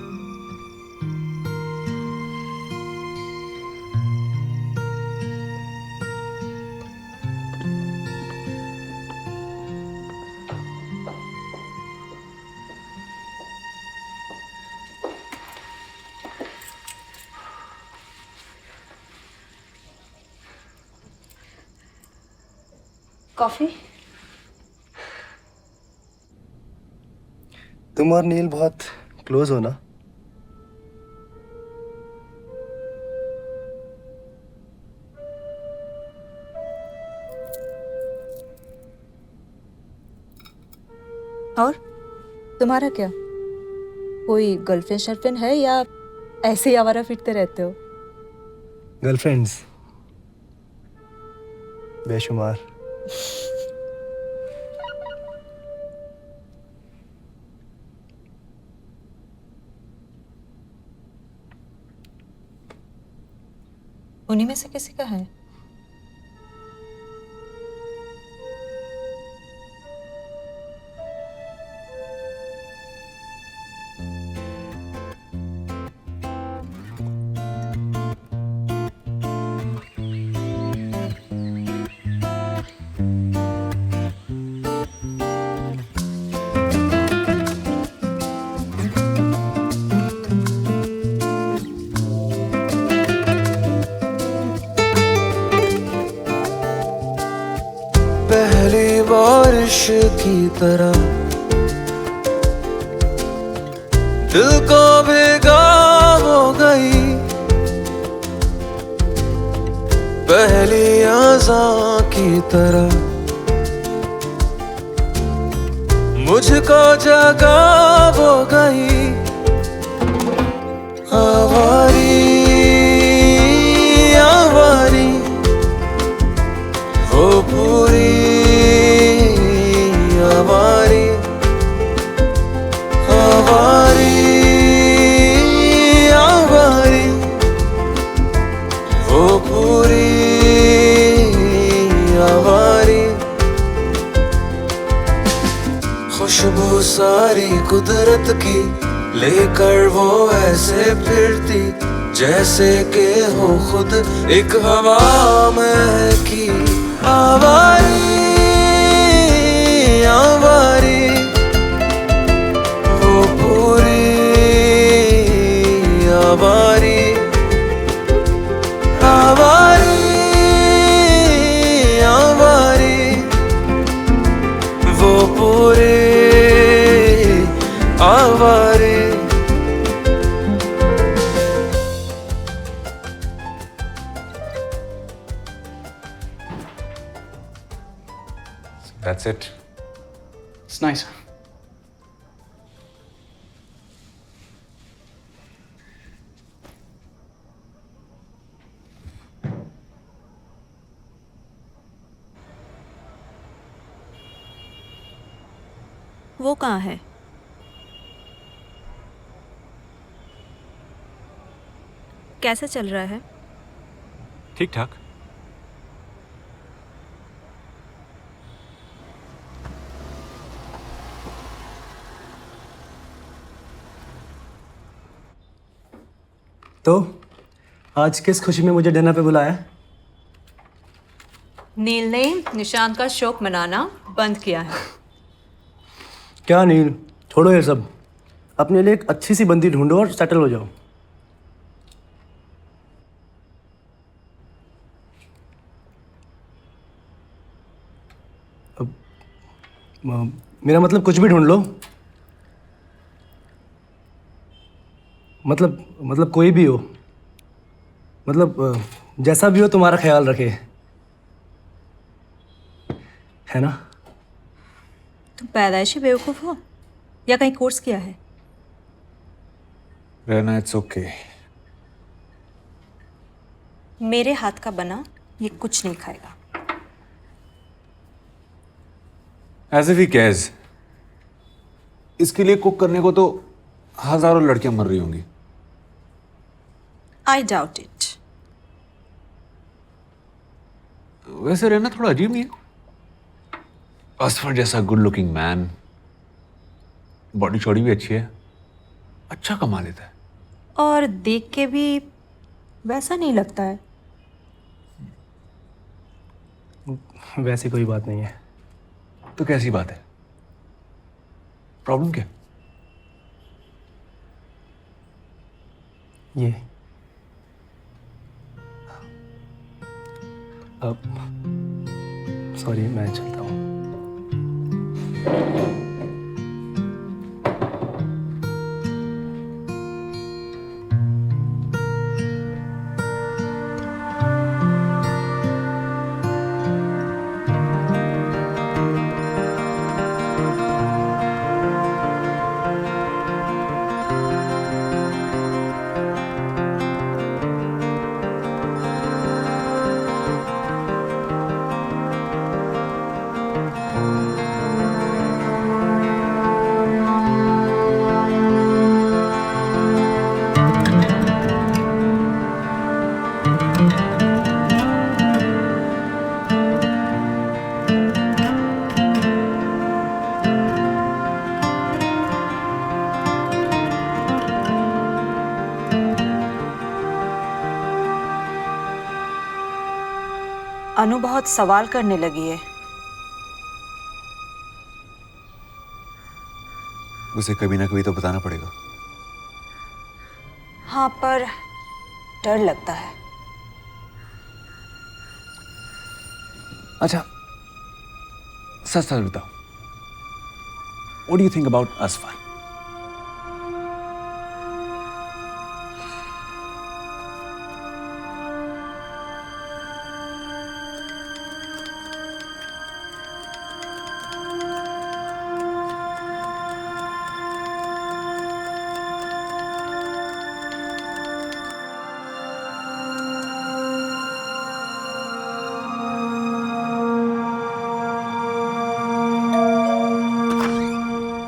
कॉफी? तुम और नील बहुत क्लोज हो ना? और तुम्हारा क्या? कोई गर्लफ्रेंड शर्लफ्रेंड है या ऐसे ही आवारा फिरते रहते हो? गर्लफ्रेंड्स बेशुमार। उन्हीं में से किसी का है? बारिश की तरह दिल को भिगा हो गई पहली आज़ां की तरह मुझको जगा हो गई आवारी आवारी वो पूरी आवारी आवारी आवारी वो पूरी आवारी खुशबू सारी कुदरत की लेकर वो ऐसे फिरती जैसे के हो खुद एक हवा महकी आवारी आवारी वो पूरी आवारी आवारी आवारी वो पूरी आवारी That's it. It's nice. वो कहाँ है? कैसा चल रहा है? ठीक ठाक। तो आज किस खुशी में मुझे डिनर पे बुलाया? नील ने निशांत का शोक मनाना बंद किया है। क्या नील, छोड़ो ये सब। अपने लिए एक अच्छी सी बंदी ढूंढो और सेटल हो जाओ। अब मेरा मतलब कुछ भी ढूंढ लो। मतलब कोई भी हो, मतलब जैसा भी हो तुम्हारा ख्याल रखे, है ना? तुम पैदाइशी बेवकूफ हो या कहीं कोर्स किया है? रहना, इट्स ओके। मेरे हाथ का बना ये कुछ नहीं खाएगा। As if he cares. इसके लिए कुक करने को तो हजारों लड़कियां मर रही होंगी। I doubt it. वैसे रहना थोड़ा अजीब नहीं है? असफर जैसा गुड लुकिंग मैन, बॉडी चौड़ी भी अच्छी है, अच्छा कमा लेता है। और देख के भी वैसा नहीं लगता है। वैसी कोई बात नहीं है। तो कैसी बात है? प्रॉब्लम क्या? ये सॉरी, मैं चलता हूँ। अनु बहुत सवाल करने लगी है। उसे कभी ना कभी तो बताना पड़ेगा। हाँ, पर डर लगता है। अच्छा, सच सच बताओ, What do you think about Asfar?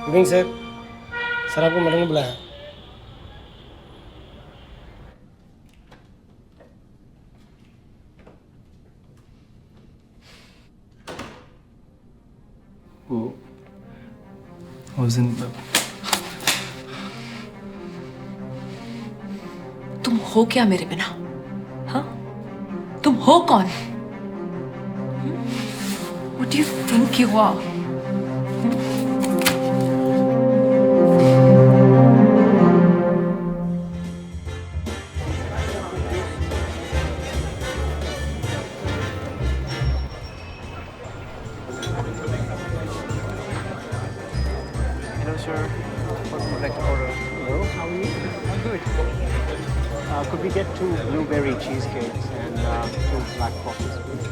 Good sir. Sir आपको मैडम ने बुलाया। तुम हो क्या मेरे बिना? हाँ? तुम हो कौन? What do you think you are? Hello, sir. Would like to order. Hello, how are you? I'm good. Could we get 2 blueberry cheesecakes and 2 black coffees, please?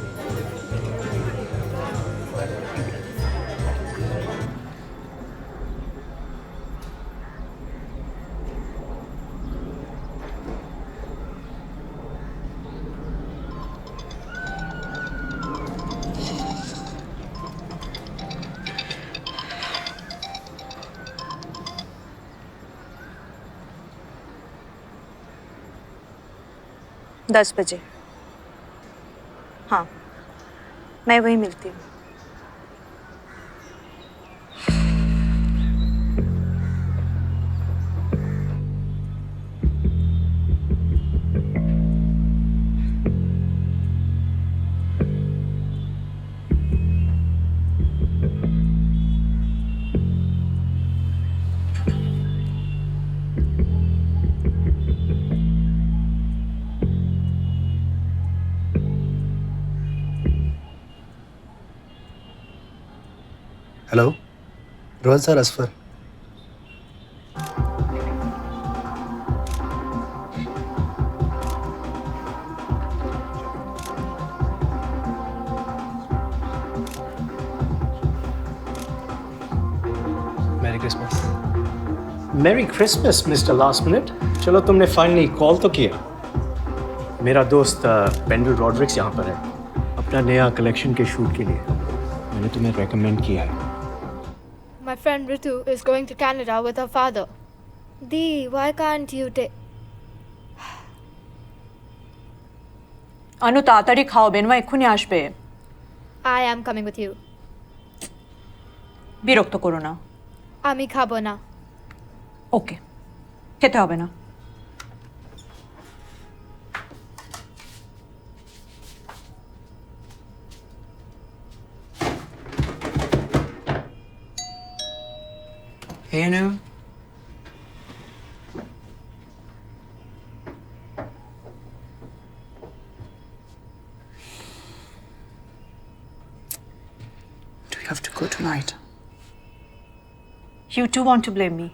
दस बजे। हाँ, मैं वहीं मिलती हूँ। Hello, Rohan sir, Asfar. Merry Christmas. Merry Christmas mister last minute. चलो तुमने finally call तो किया। मेरा दोस्त पेंडल रॉड्रिक्स यहाँ पर है अपना नया कलेक्शन के शूट के लिए। मैंने तुम्हें रेकमेंड किया है। My friend Ritu is going to Canada with her father. Dee, why can't you take... अनु ताड़ाताड़ी खाओ बेनवा एखुनी आसबे। I am coming with you. বিরক্ত করো না। আমি খাবো না। ওকে, খেতে হবে না। Hey, Anu. Do you have to go tonight? You too want to blame me?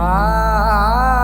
Ah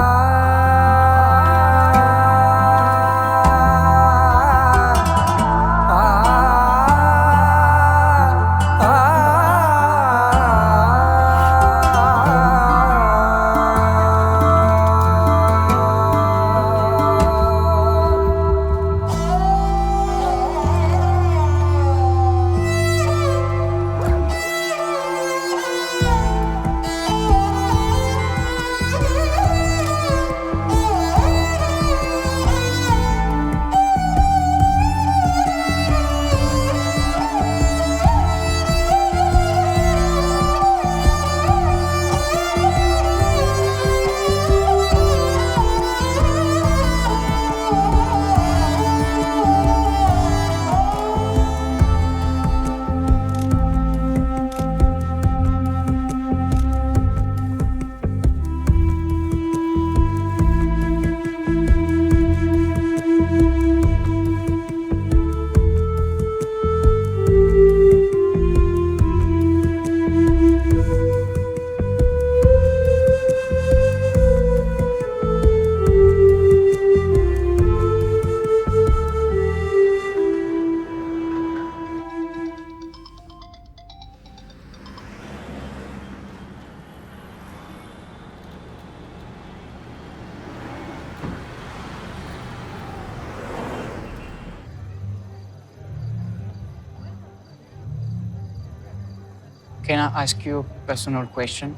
Can I ask you a personal question?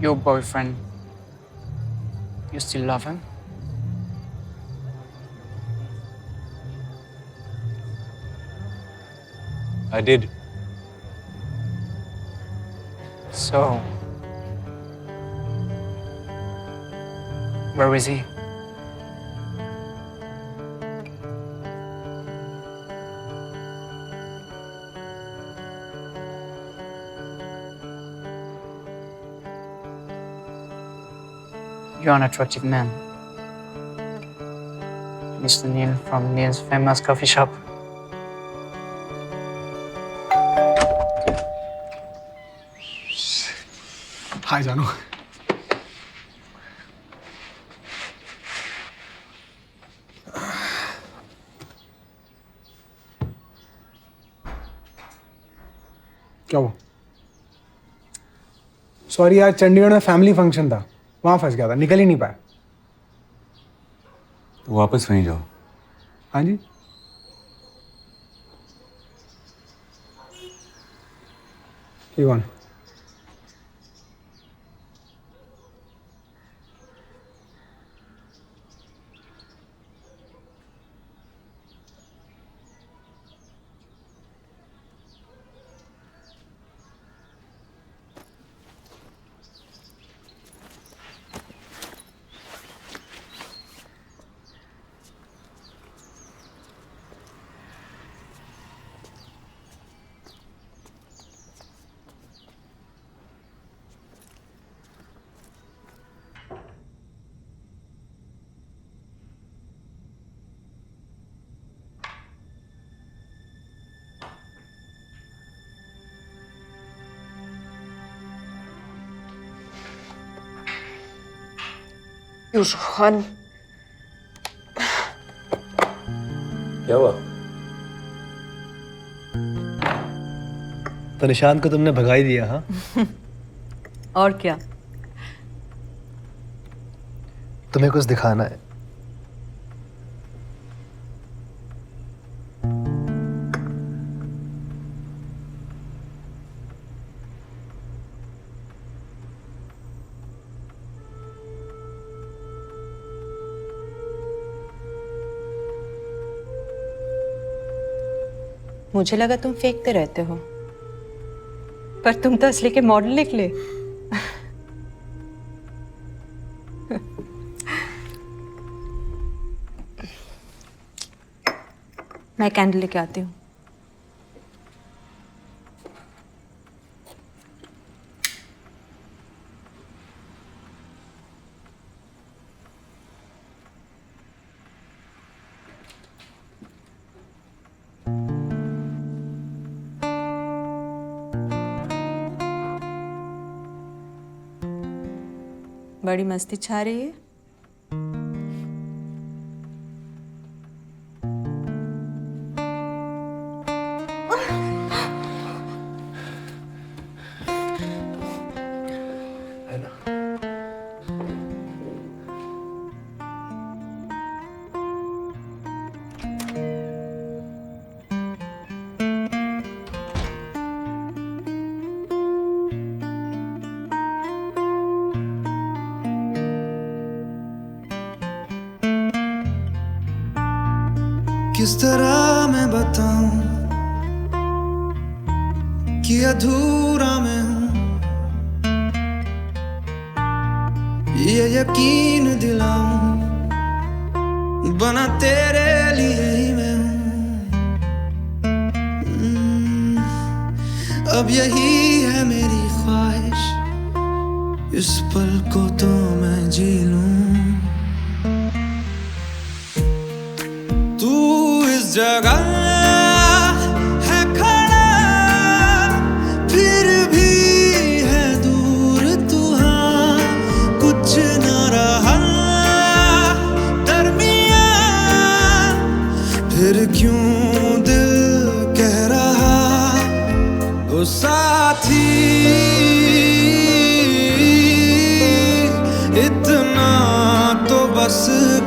Your boyfriend, you still love him? I did. So, where is he? You're an attractive man. Mr. Neil from Neil's famous coffee shop. हाय जानू। क्या हुआ? Sorry यार, चंडीगढ़ में family function था, वहां फंस गया था, निकल ही नहीं पाया। तो वापस वहीं जाओ। हाँ जी। कौन? यूसुफ क्या हुआ? तो निशांत को तुमने भगा ही दिया, हाँ? और क्या? तुम्हें कुछ दिखाना है। मुझे लगा तुम फेंकते रहते हो, पर तुम तो असली के मॉडल निकले। मैं कैंडल लेके आती हूँ। बड़ी मस्ती छा रही है। किस तरह मैं बताऊं कि अधूरा मैं हूं, ये यकीन दिलाऊं बना तेरे लिए ही मैं हूं। अब यही है मेरी ख्वाहिश, इस पल को तो मैं जी लूं। जगह है खड़ा फिर भी है दूर तू, हाँ कुछ न रहा दरमिया, फिर क्यों दिल कह रहा ओ साथी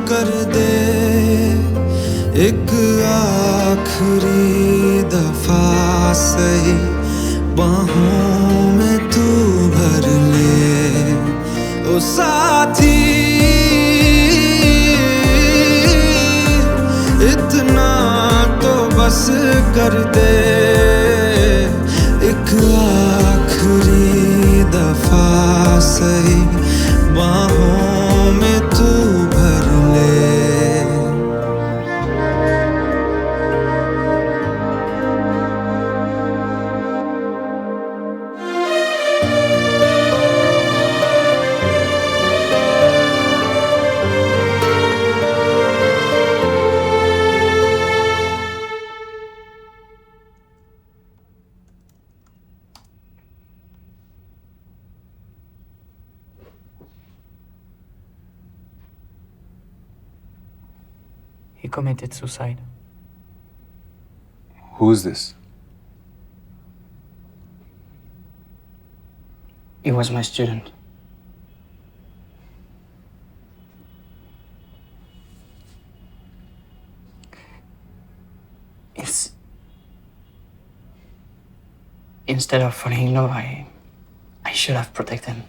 कर दे एक आखिरी दफा सही, बाहों में तू भर ले ओ साथी। इतना तो बस कर दे एक आखिरी दफा सही, बाहों में तू भर ले। He committed suicide. Who is this? He was my student. Instead of falling in love, I should have protected him.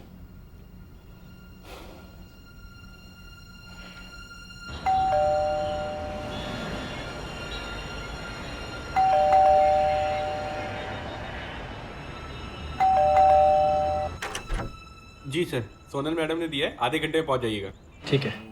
जी सर, सोनल मैडम ने दिया है, आधे घंटे में पहुंच जाइएगा। ठीक है।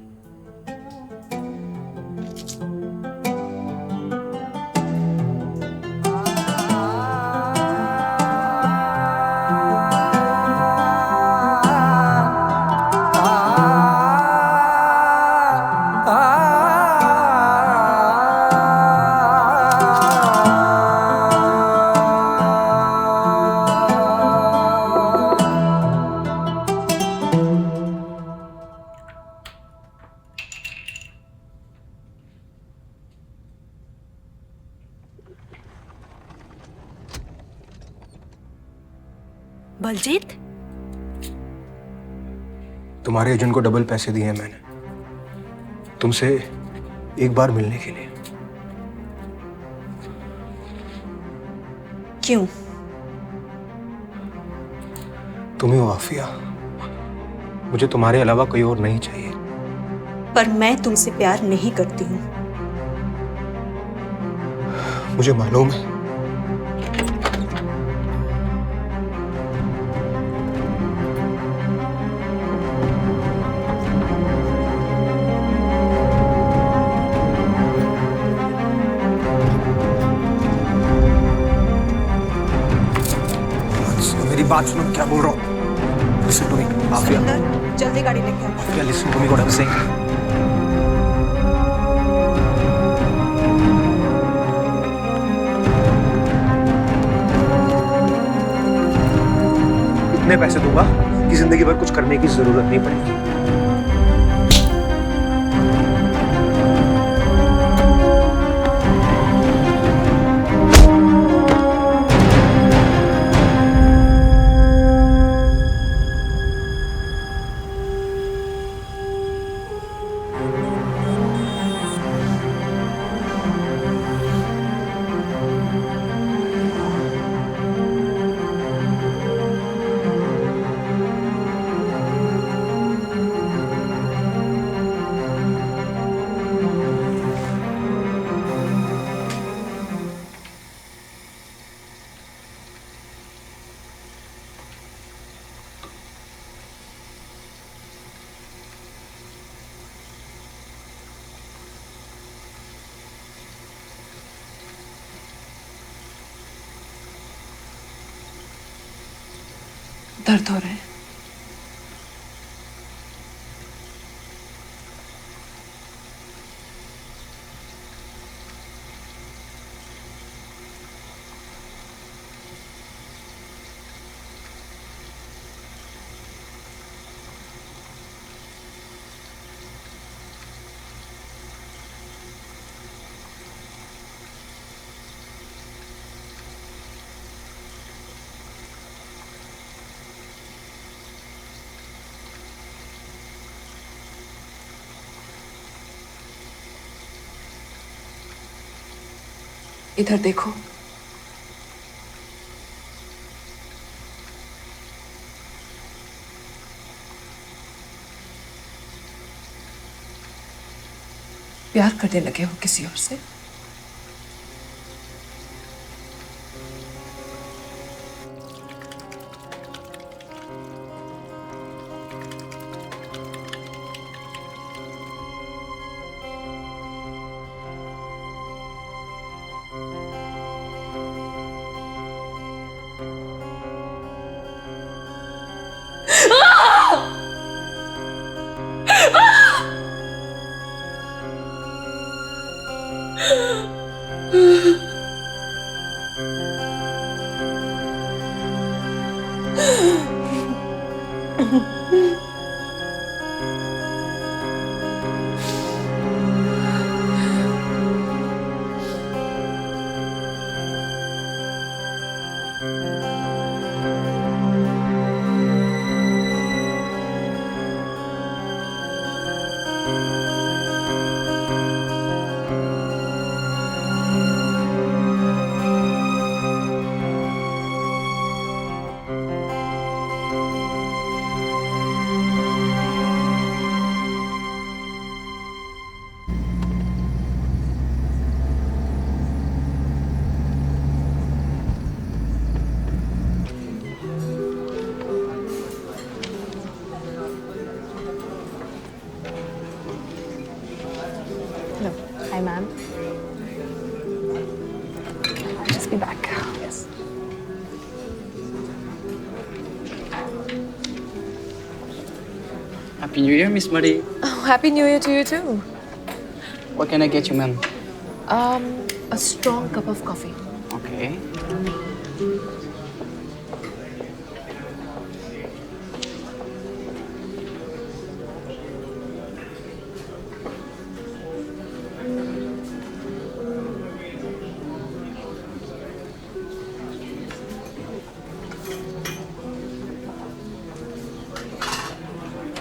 बलजीत, तुम्हारे एजेंट को डबल पैसे दिए हैं मैंने, तुमसे एक बार मिलने के लिए। क्यों? तुम ही हो आफिया, मुझे तुम्हारे अलावा कोई और नहीं चाहिए। पर मैं तुमसे प्यार नहीं करती हूँ। मुझे मालूम है। मेरी बात सुनो, क्या बोल रहा हूँ? Listen to me, Aafia. जल्दी गाड़ी लेके आओ। Aafia, listen to me, what I'm saying. इतने पैसे दूंगा कि जिंदगी भर कुछ करने की जरूरत नहीं पड़ेगी। दर्द हो रहा है। इधर देखो। प्यार करने लगे हो किसी और से? Hi, ma'am. Just be back. Yes. Happy New Year, Miss Marie. Oh, Happy New Year to you too. What can I get you, ma'am? A strong cup of coffee. Okay.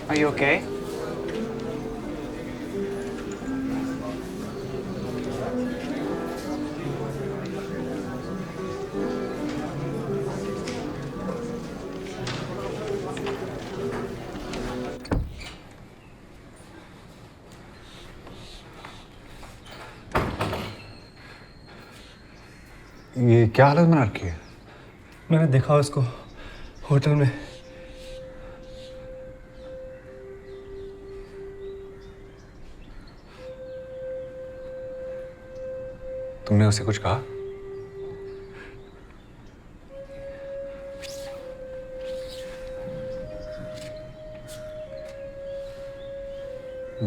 Are you okay? ये क्या हालत बना रखी है? मैंने देखा उसको hotel में। तुमने उसे कुछ कहा?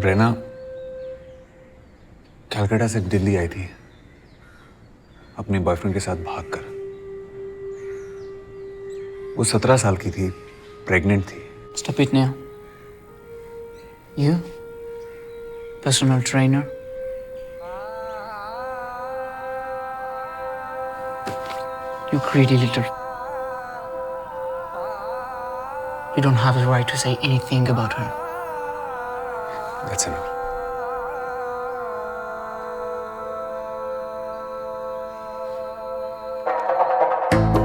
ब्रेना कलकत्ता से दिल्ली आई थी अपने बॉयफ्रेंड के साथ भागकर। वो 17 साल की थी, प्रेग्नेंट थी। Stop it now. You? Personal trainer? You greedy little... You don't have the right to say anything about her. That's enough.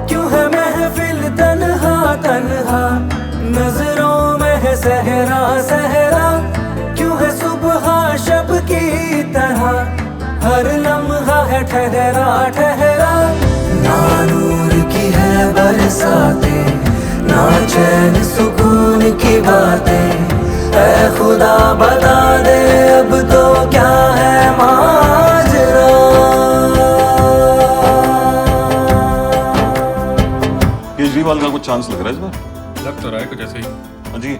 क्यों है महफिल तन्हा तन्हा, नजरों में है सहरा सहरा, क्यों है सुबह शब की तरह, हर लम्हा है ठहरा ठहरा। ना नूर की है बरसाते, ना चैन सुकून की बातें, ऐ खुदा बता दे अब तो क्या है माजरा। केजरीवाल का कुछ चांस लग रहा है इस बार? लग तो रहा है कुछ ऐसे ही। हाँ जी।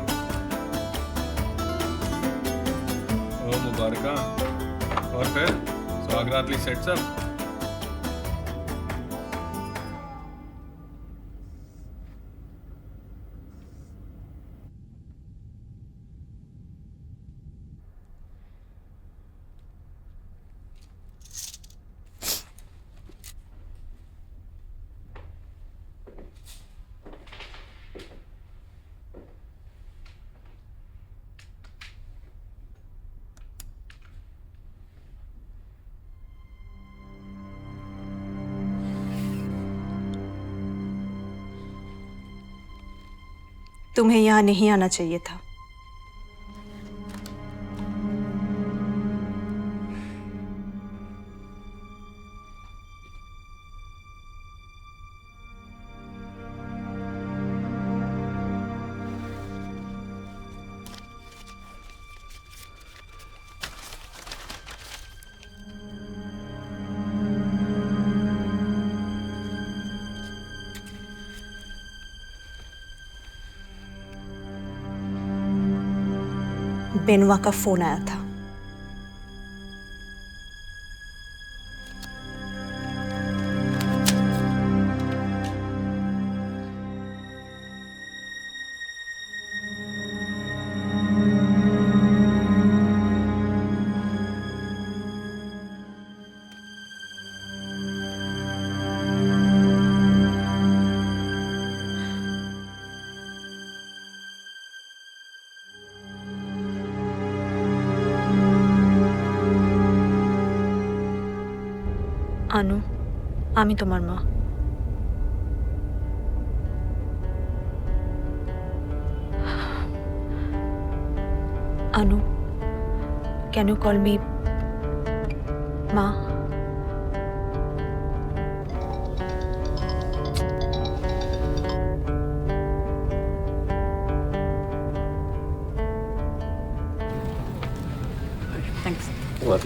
ओ मुबारका। और फिर स्वागरातली सेट सब? तुम्हें यहाँ नहीं आना चाहिए था। बेनवा का फोन आया था। আনু, আমি তোমার মা। আনু, can you call me মা? Thanks. What?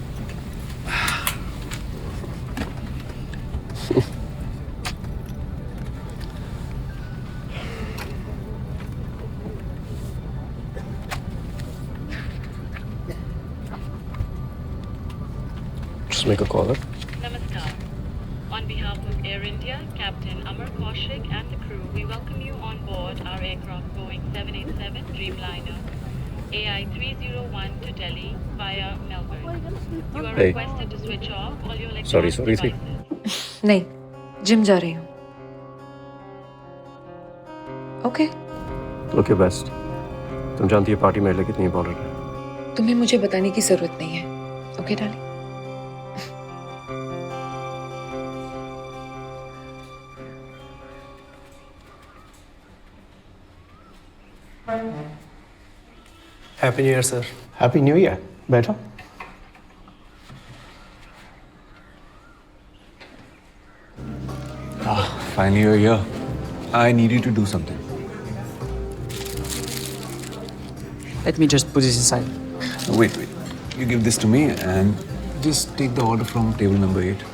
Just make a call. Namaskar. On behalf of Air India, Captain Amar Kaushik and the crew, we welcome you on board our aircraft Boeing 787 Dreamliner AI 301 to Delhi via Melbourne. You are Hey. requested to switch off all your Sorry, electronic sorry. devices. नहीं, gym जा रही हूँ। Okay, okay best. तुम जानती है party मेरे लिए कितनी इंपॉर्टेंट है। तुम्हें मुझे बताने की जरूरत नहीं है। Okay darling. Happy new year sir. Happy new year. बैठो। Finally, you're here. I need you to do something. Let me just put this inside. No, wait. You give this to me and just take the order from table number 8.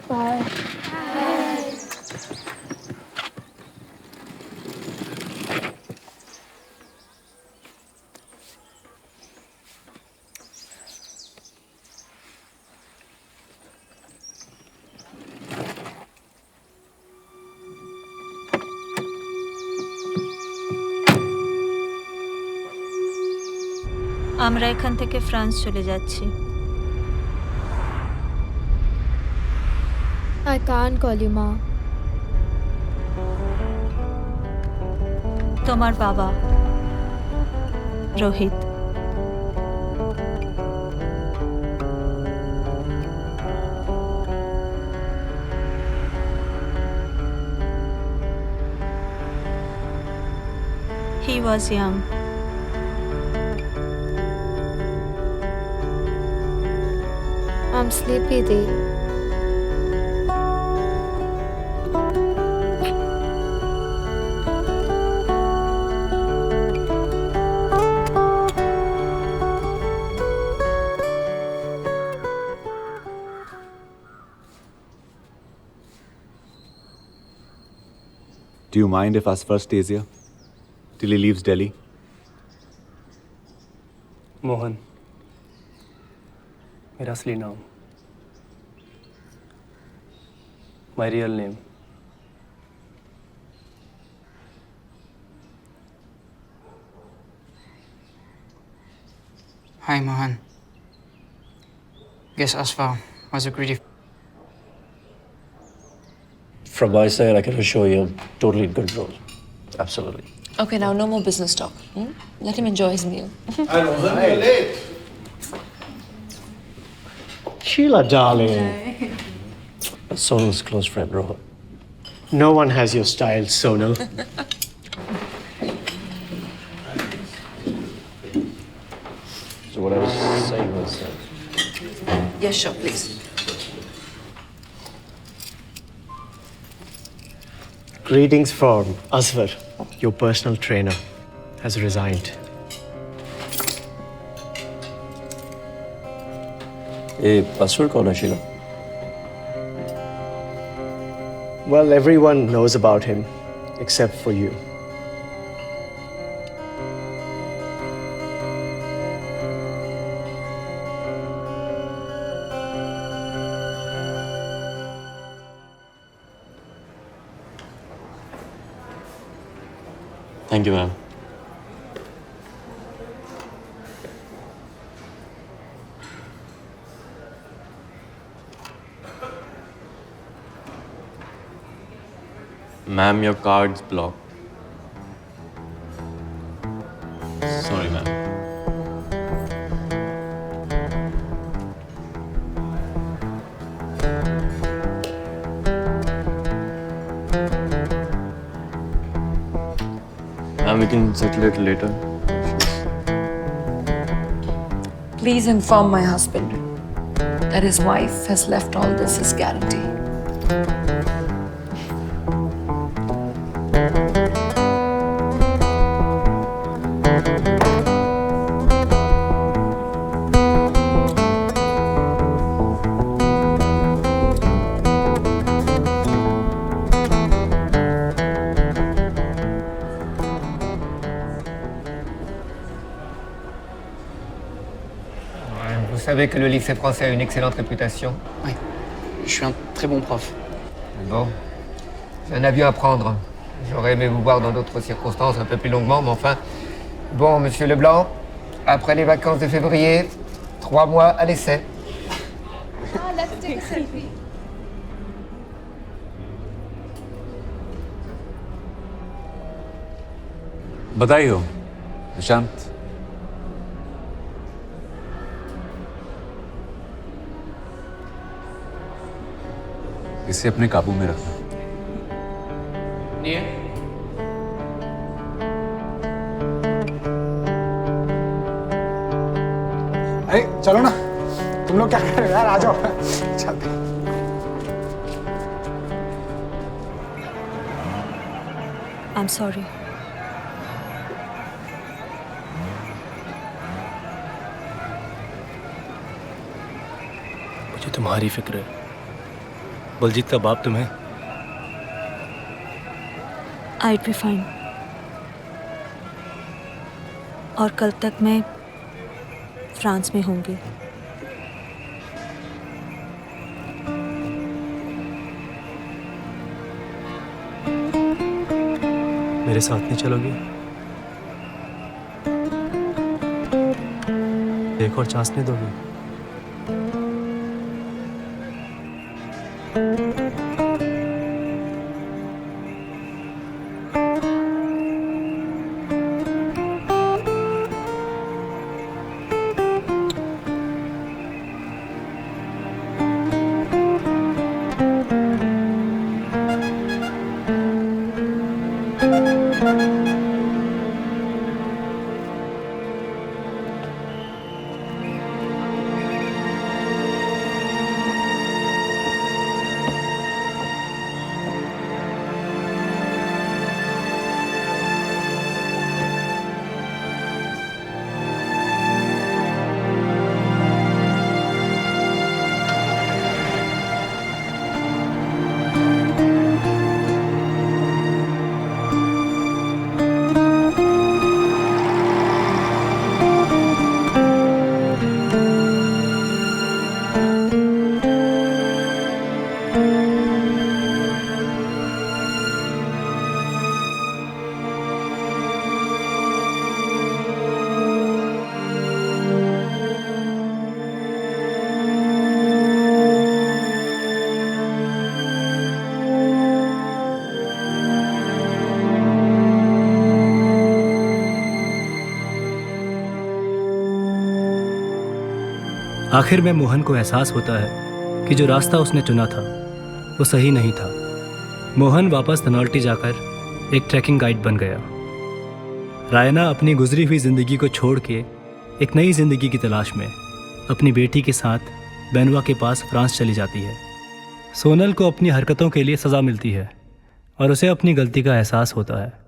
Bye. আমরা এখান থেকে France চলে যাচ্ছি। I can't call you Ma. তোমার বাবা Rohit. He was young. I'm sleepy, Dee. Do you mind if Asfar stays here till he leaves Delhi? Mohan, मेरा असली नाम, my real name. Hi, Mohan. guess Asfar was a creative. From my side, I can assure you, I'm totally in control. Absolutely. Okay, now no more business talk. Let him enjoy his meal. you're late. Sheila, darling. Sonal's close friend, Rohit. No one has your style, Sonal. So what I was saying was... Yes, sure, please. Greetings from Asfar, your personal trainer, has resigned. Hey, Asfar kaun hai, Sheila? Well, everyone knows about him, except for you. Thank you, ma'am. Ma'am, your card's blocked. Sorry, ma'am. Ma'am, we can settle it later. Please inform my husband that his wife has left all this as guarantee. Vous savez que le lycée français a une excellente réputation. Oui, je suis un très bon prof. Bon, c'est un avion à prendre. J'aurais aimé vous voir dans d'autres circonstances un peu plus longuement, mais enfin... Bon, monsieur Leblanc, après les vacances de février, 3 mois à l'essai. Let's take a selfie. बधाई हो निशांत। इसे अपने काबू में रखना। अरे चलो ना, तुम लोग क्या कर रहे हो यार, आ जाओ चलते। I'm sorry. मुझे तुम्हारी फिक्र है। बलजीत का बाप तुम्हें। I'd be fine. और कल तक मैं फ्रांस में होंगी। मेरे साथ नहीं चलोगी? एक और चांस नहीं दोगी? आखिर में मोहन को एहसास होता है कि जो रास्ता उसने चुना था वो सही नहीं था। मोहन वापस धनौल्टी जाकर एक ट्रैकिंग गाइड बन गया। रायना अपनी गुजरी हुई ज़िंदगी को छोड़ के एक नई ज़िंदगी की तलाश में अपनी बेटी के साथ बेनुआ के पास फ्रांस चली जाती है। सोनल को अपनी हरकतों के लिए सज़ा मिलती है और उसे अपनी गलती का एहसास होता है।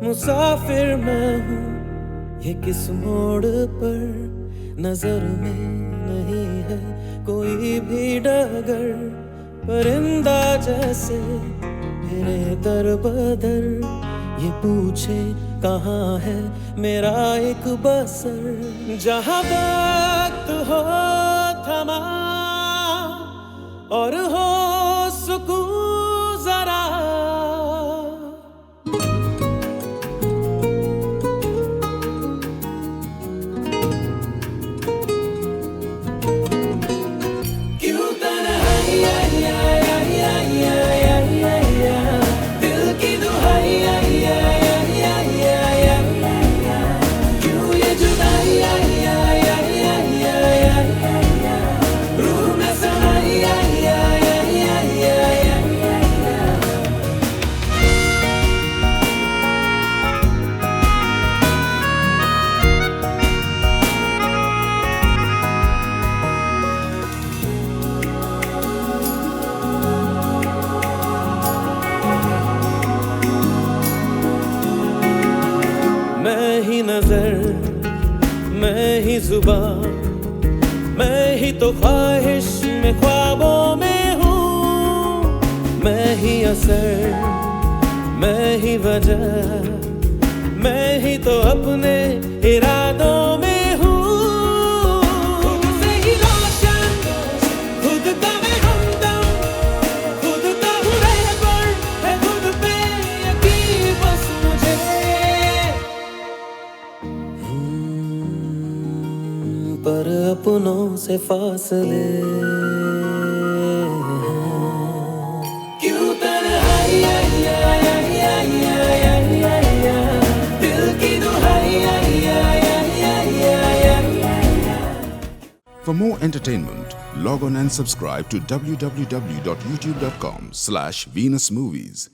मुसाफिर मैं हूँ ये किस मोड़ पर, नजर में नहीं है कोई भी डगर, परिंदा जैसे मेरे दर बदर, ये पूछे कहाँ है मेरा एक बसर, जहाँ वक्त हो थमा और हो सुकून जरा। मैं ही नजर, मैं ही जुबान, मैं ही तो ख्वाहिश में ख्वाबों में हूँ, मैं ही असर, मैं ही वजह, मैं ही तो अपने इरादों में हूँ। खुद से ही रोशन, खुद का मैं हमदम, खुद का हूँ रहबर, है खुद पे यकीन बस मुझे। पर अपनों से फासले क्यों तन्हाई, दिल की दुहाई। For more entertainment, log on and subscribe to www.youtube.com/VenusMovies.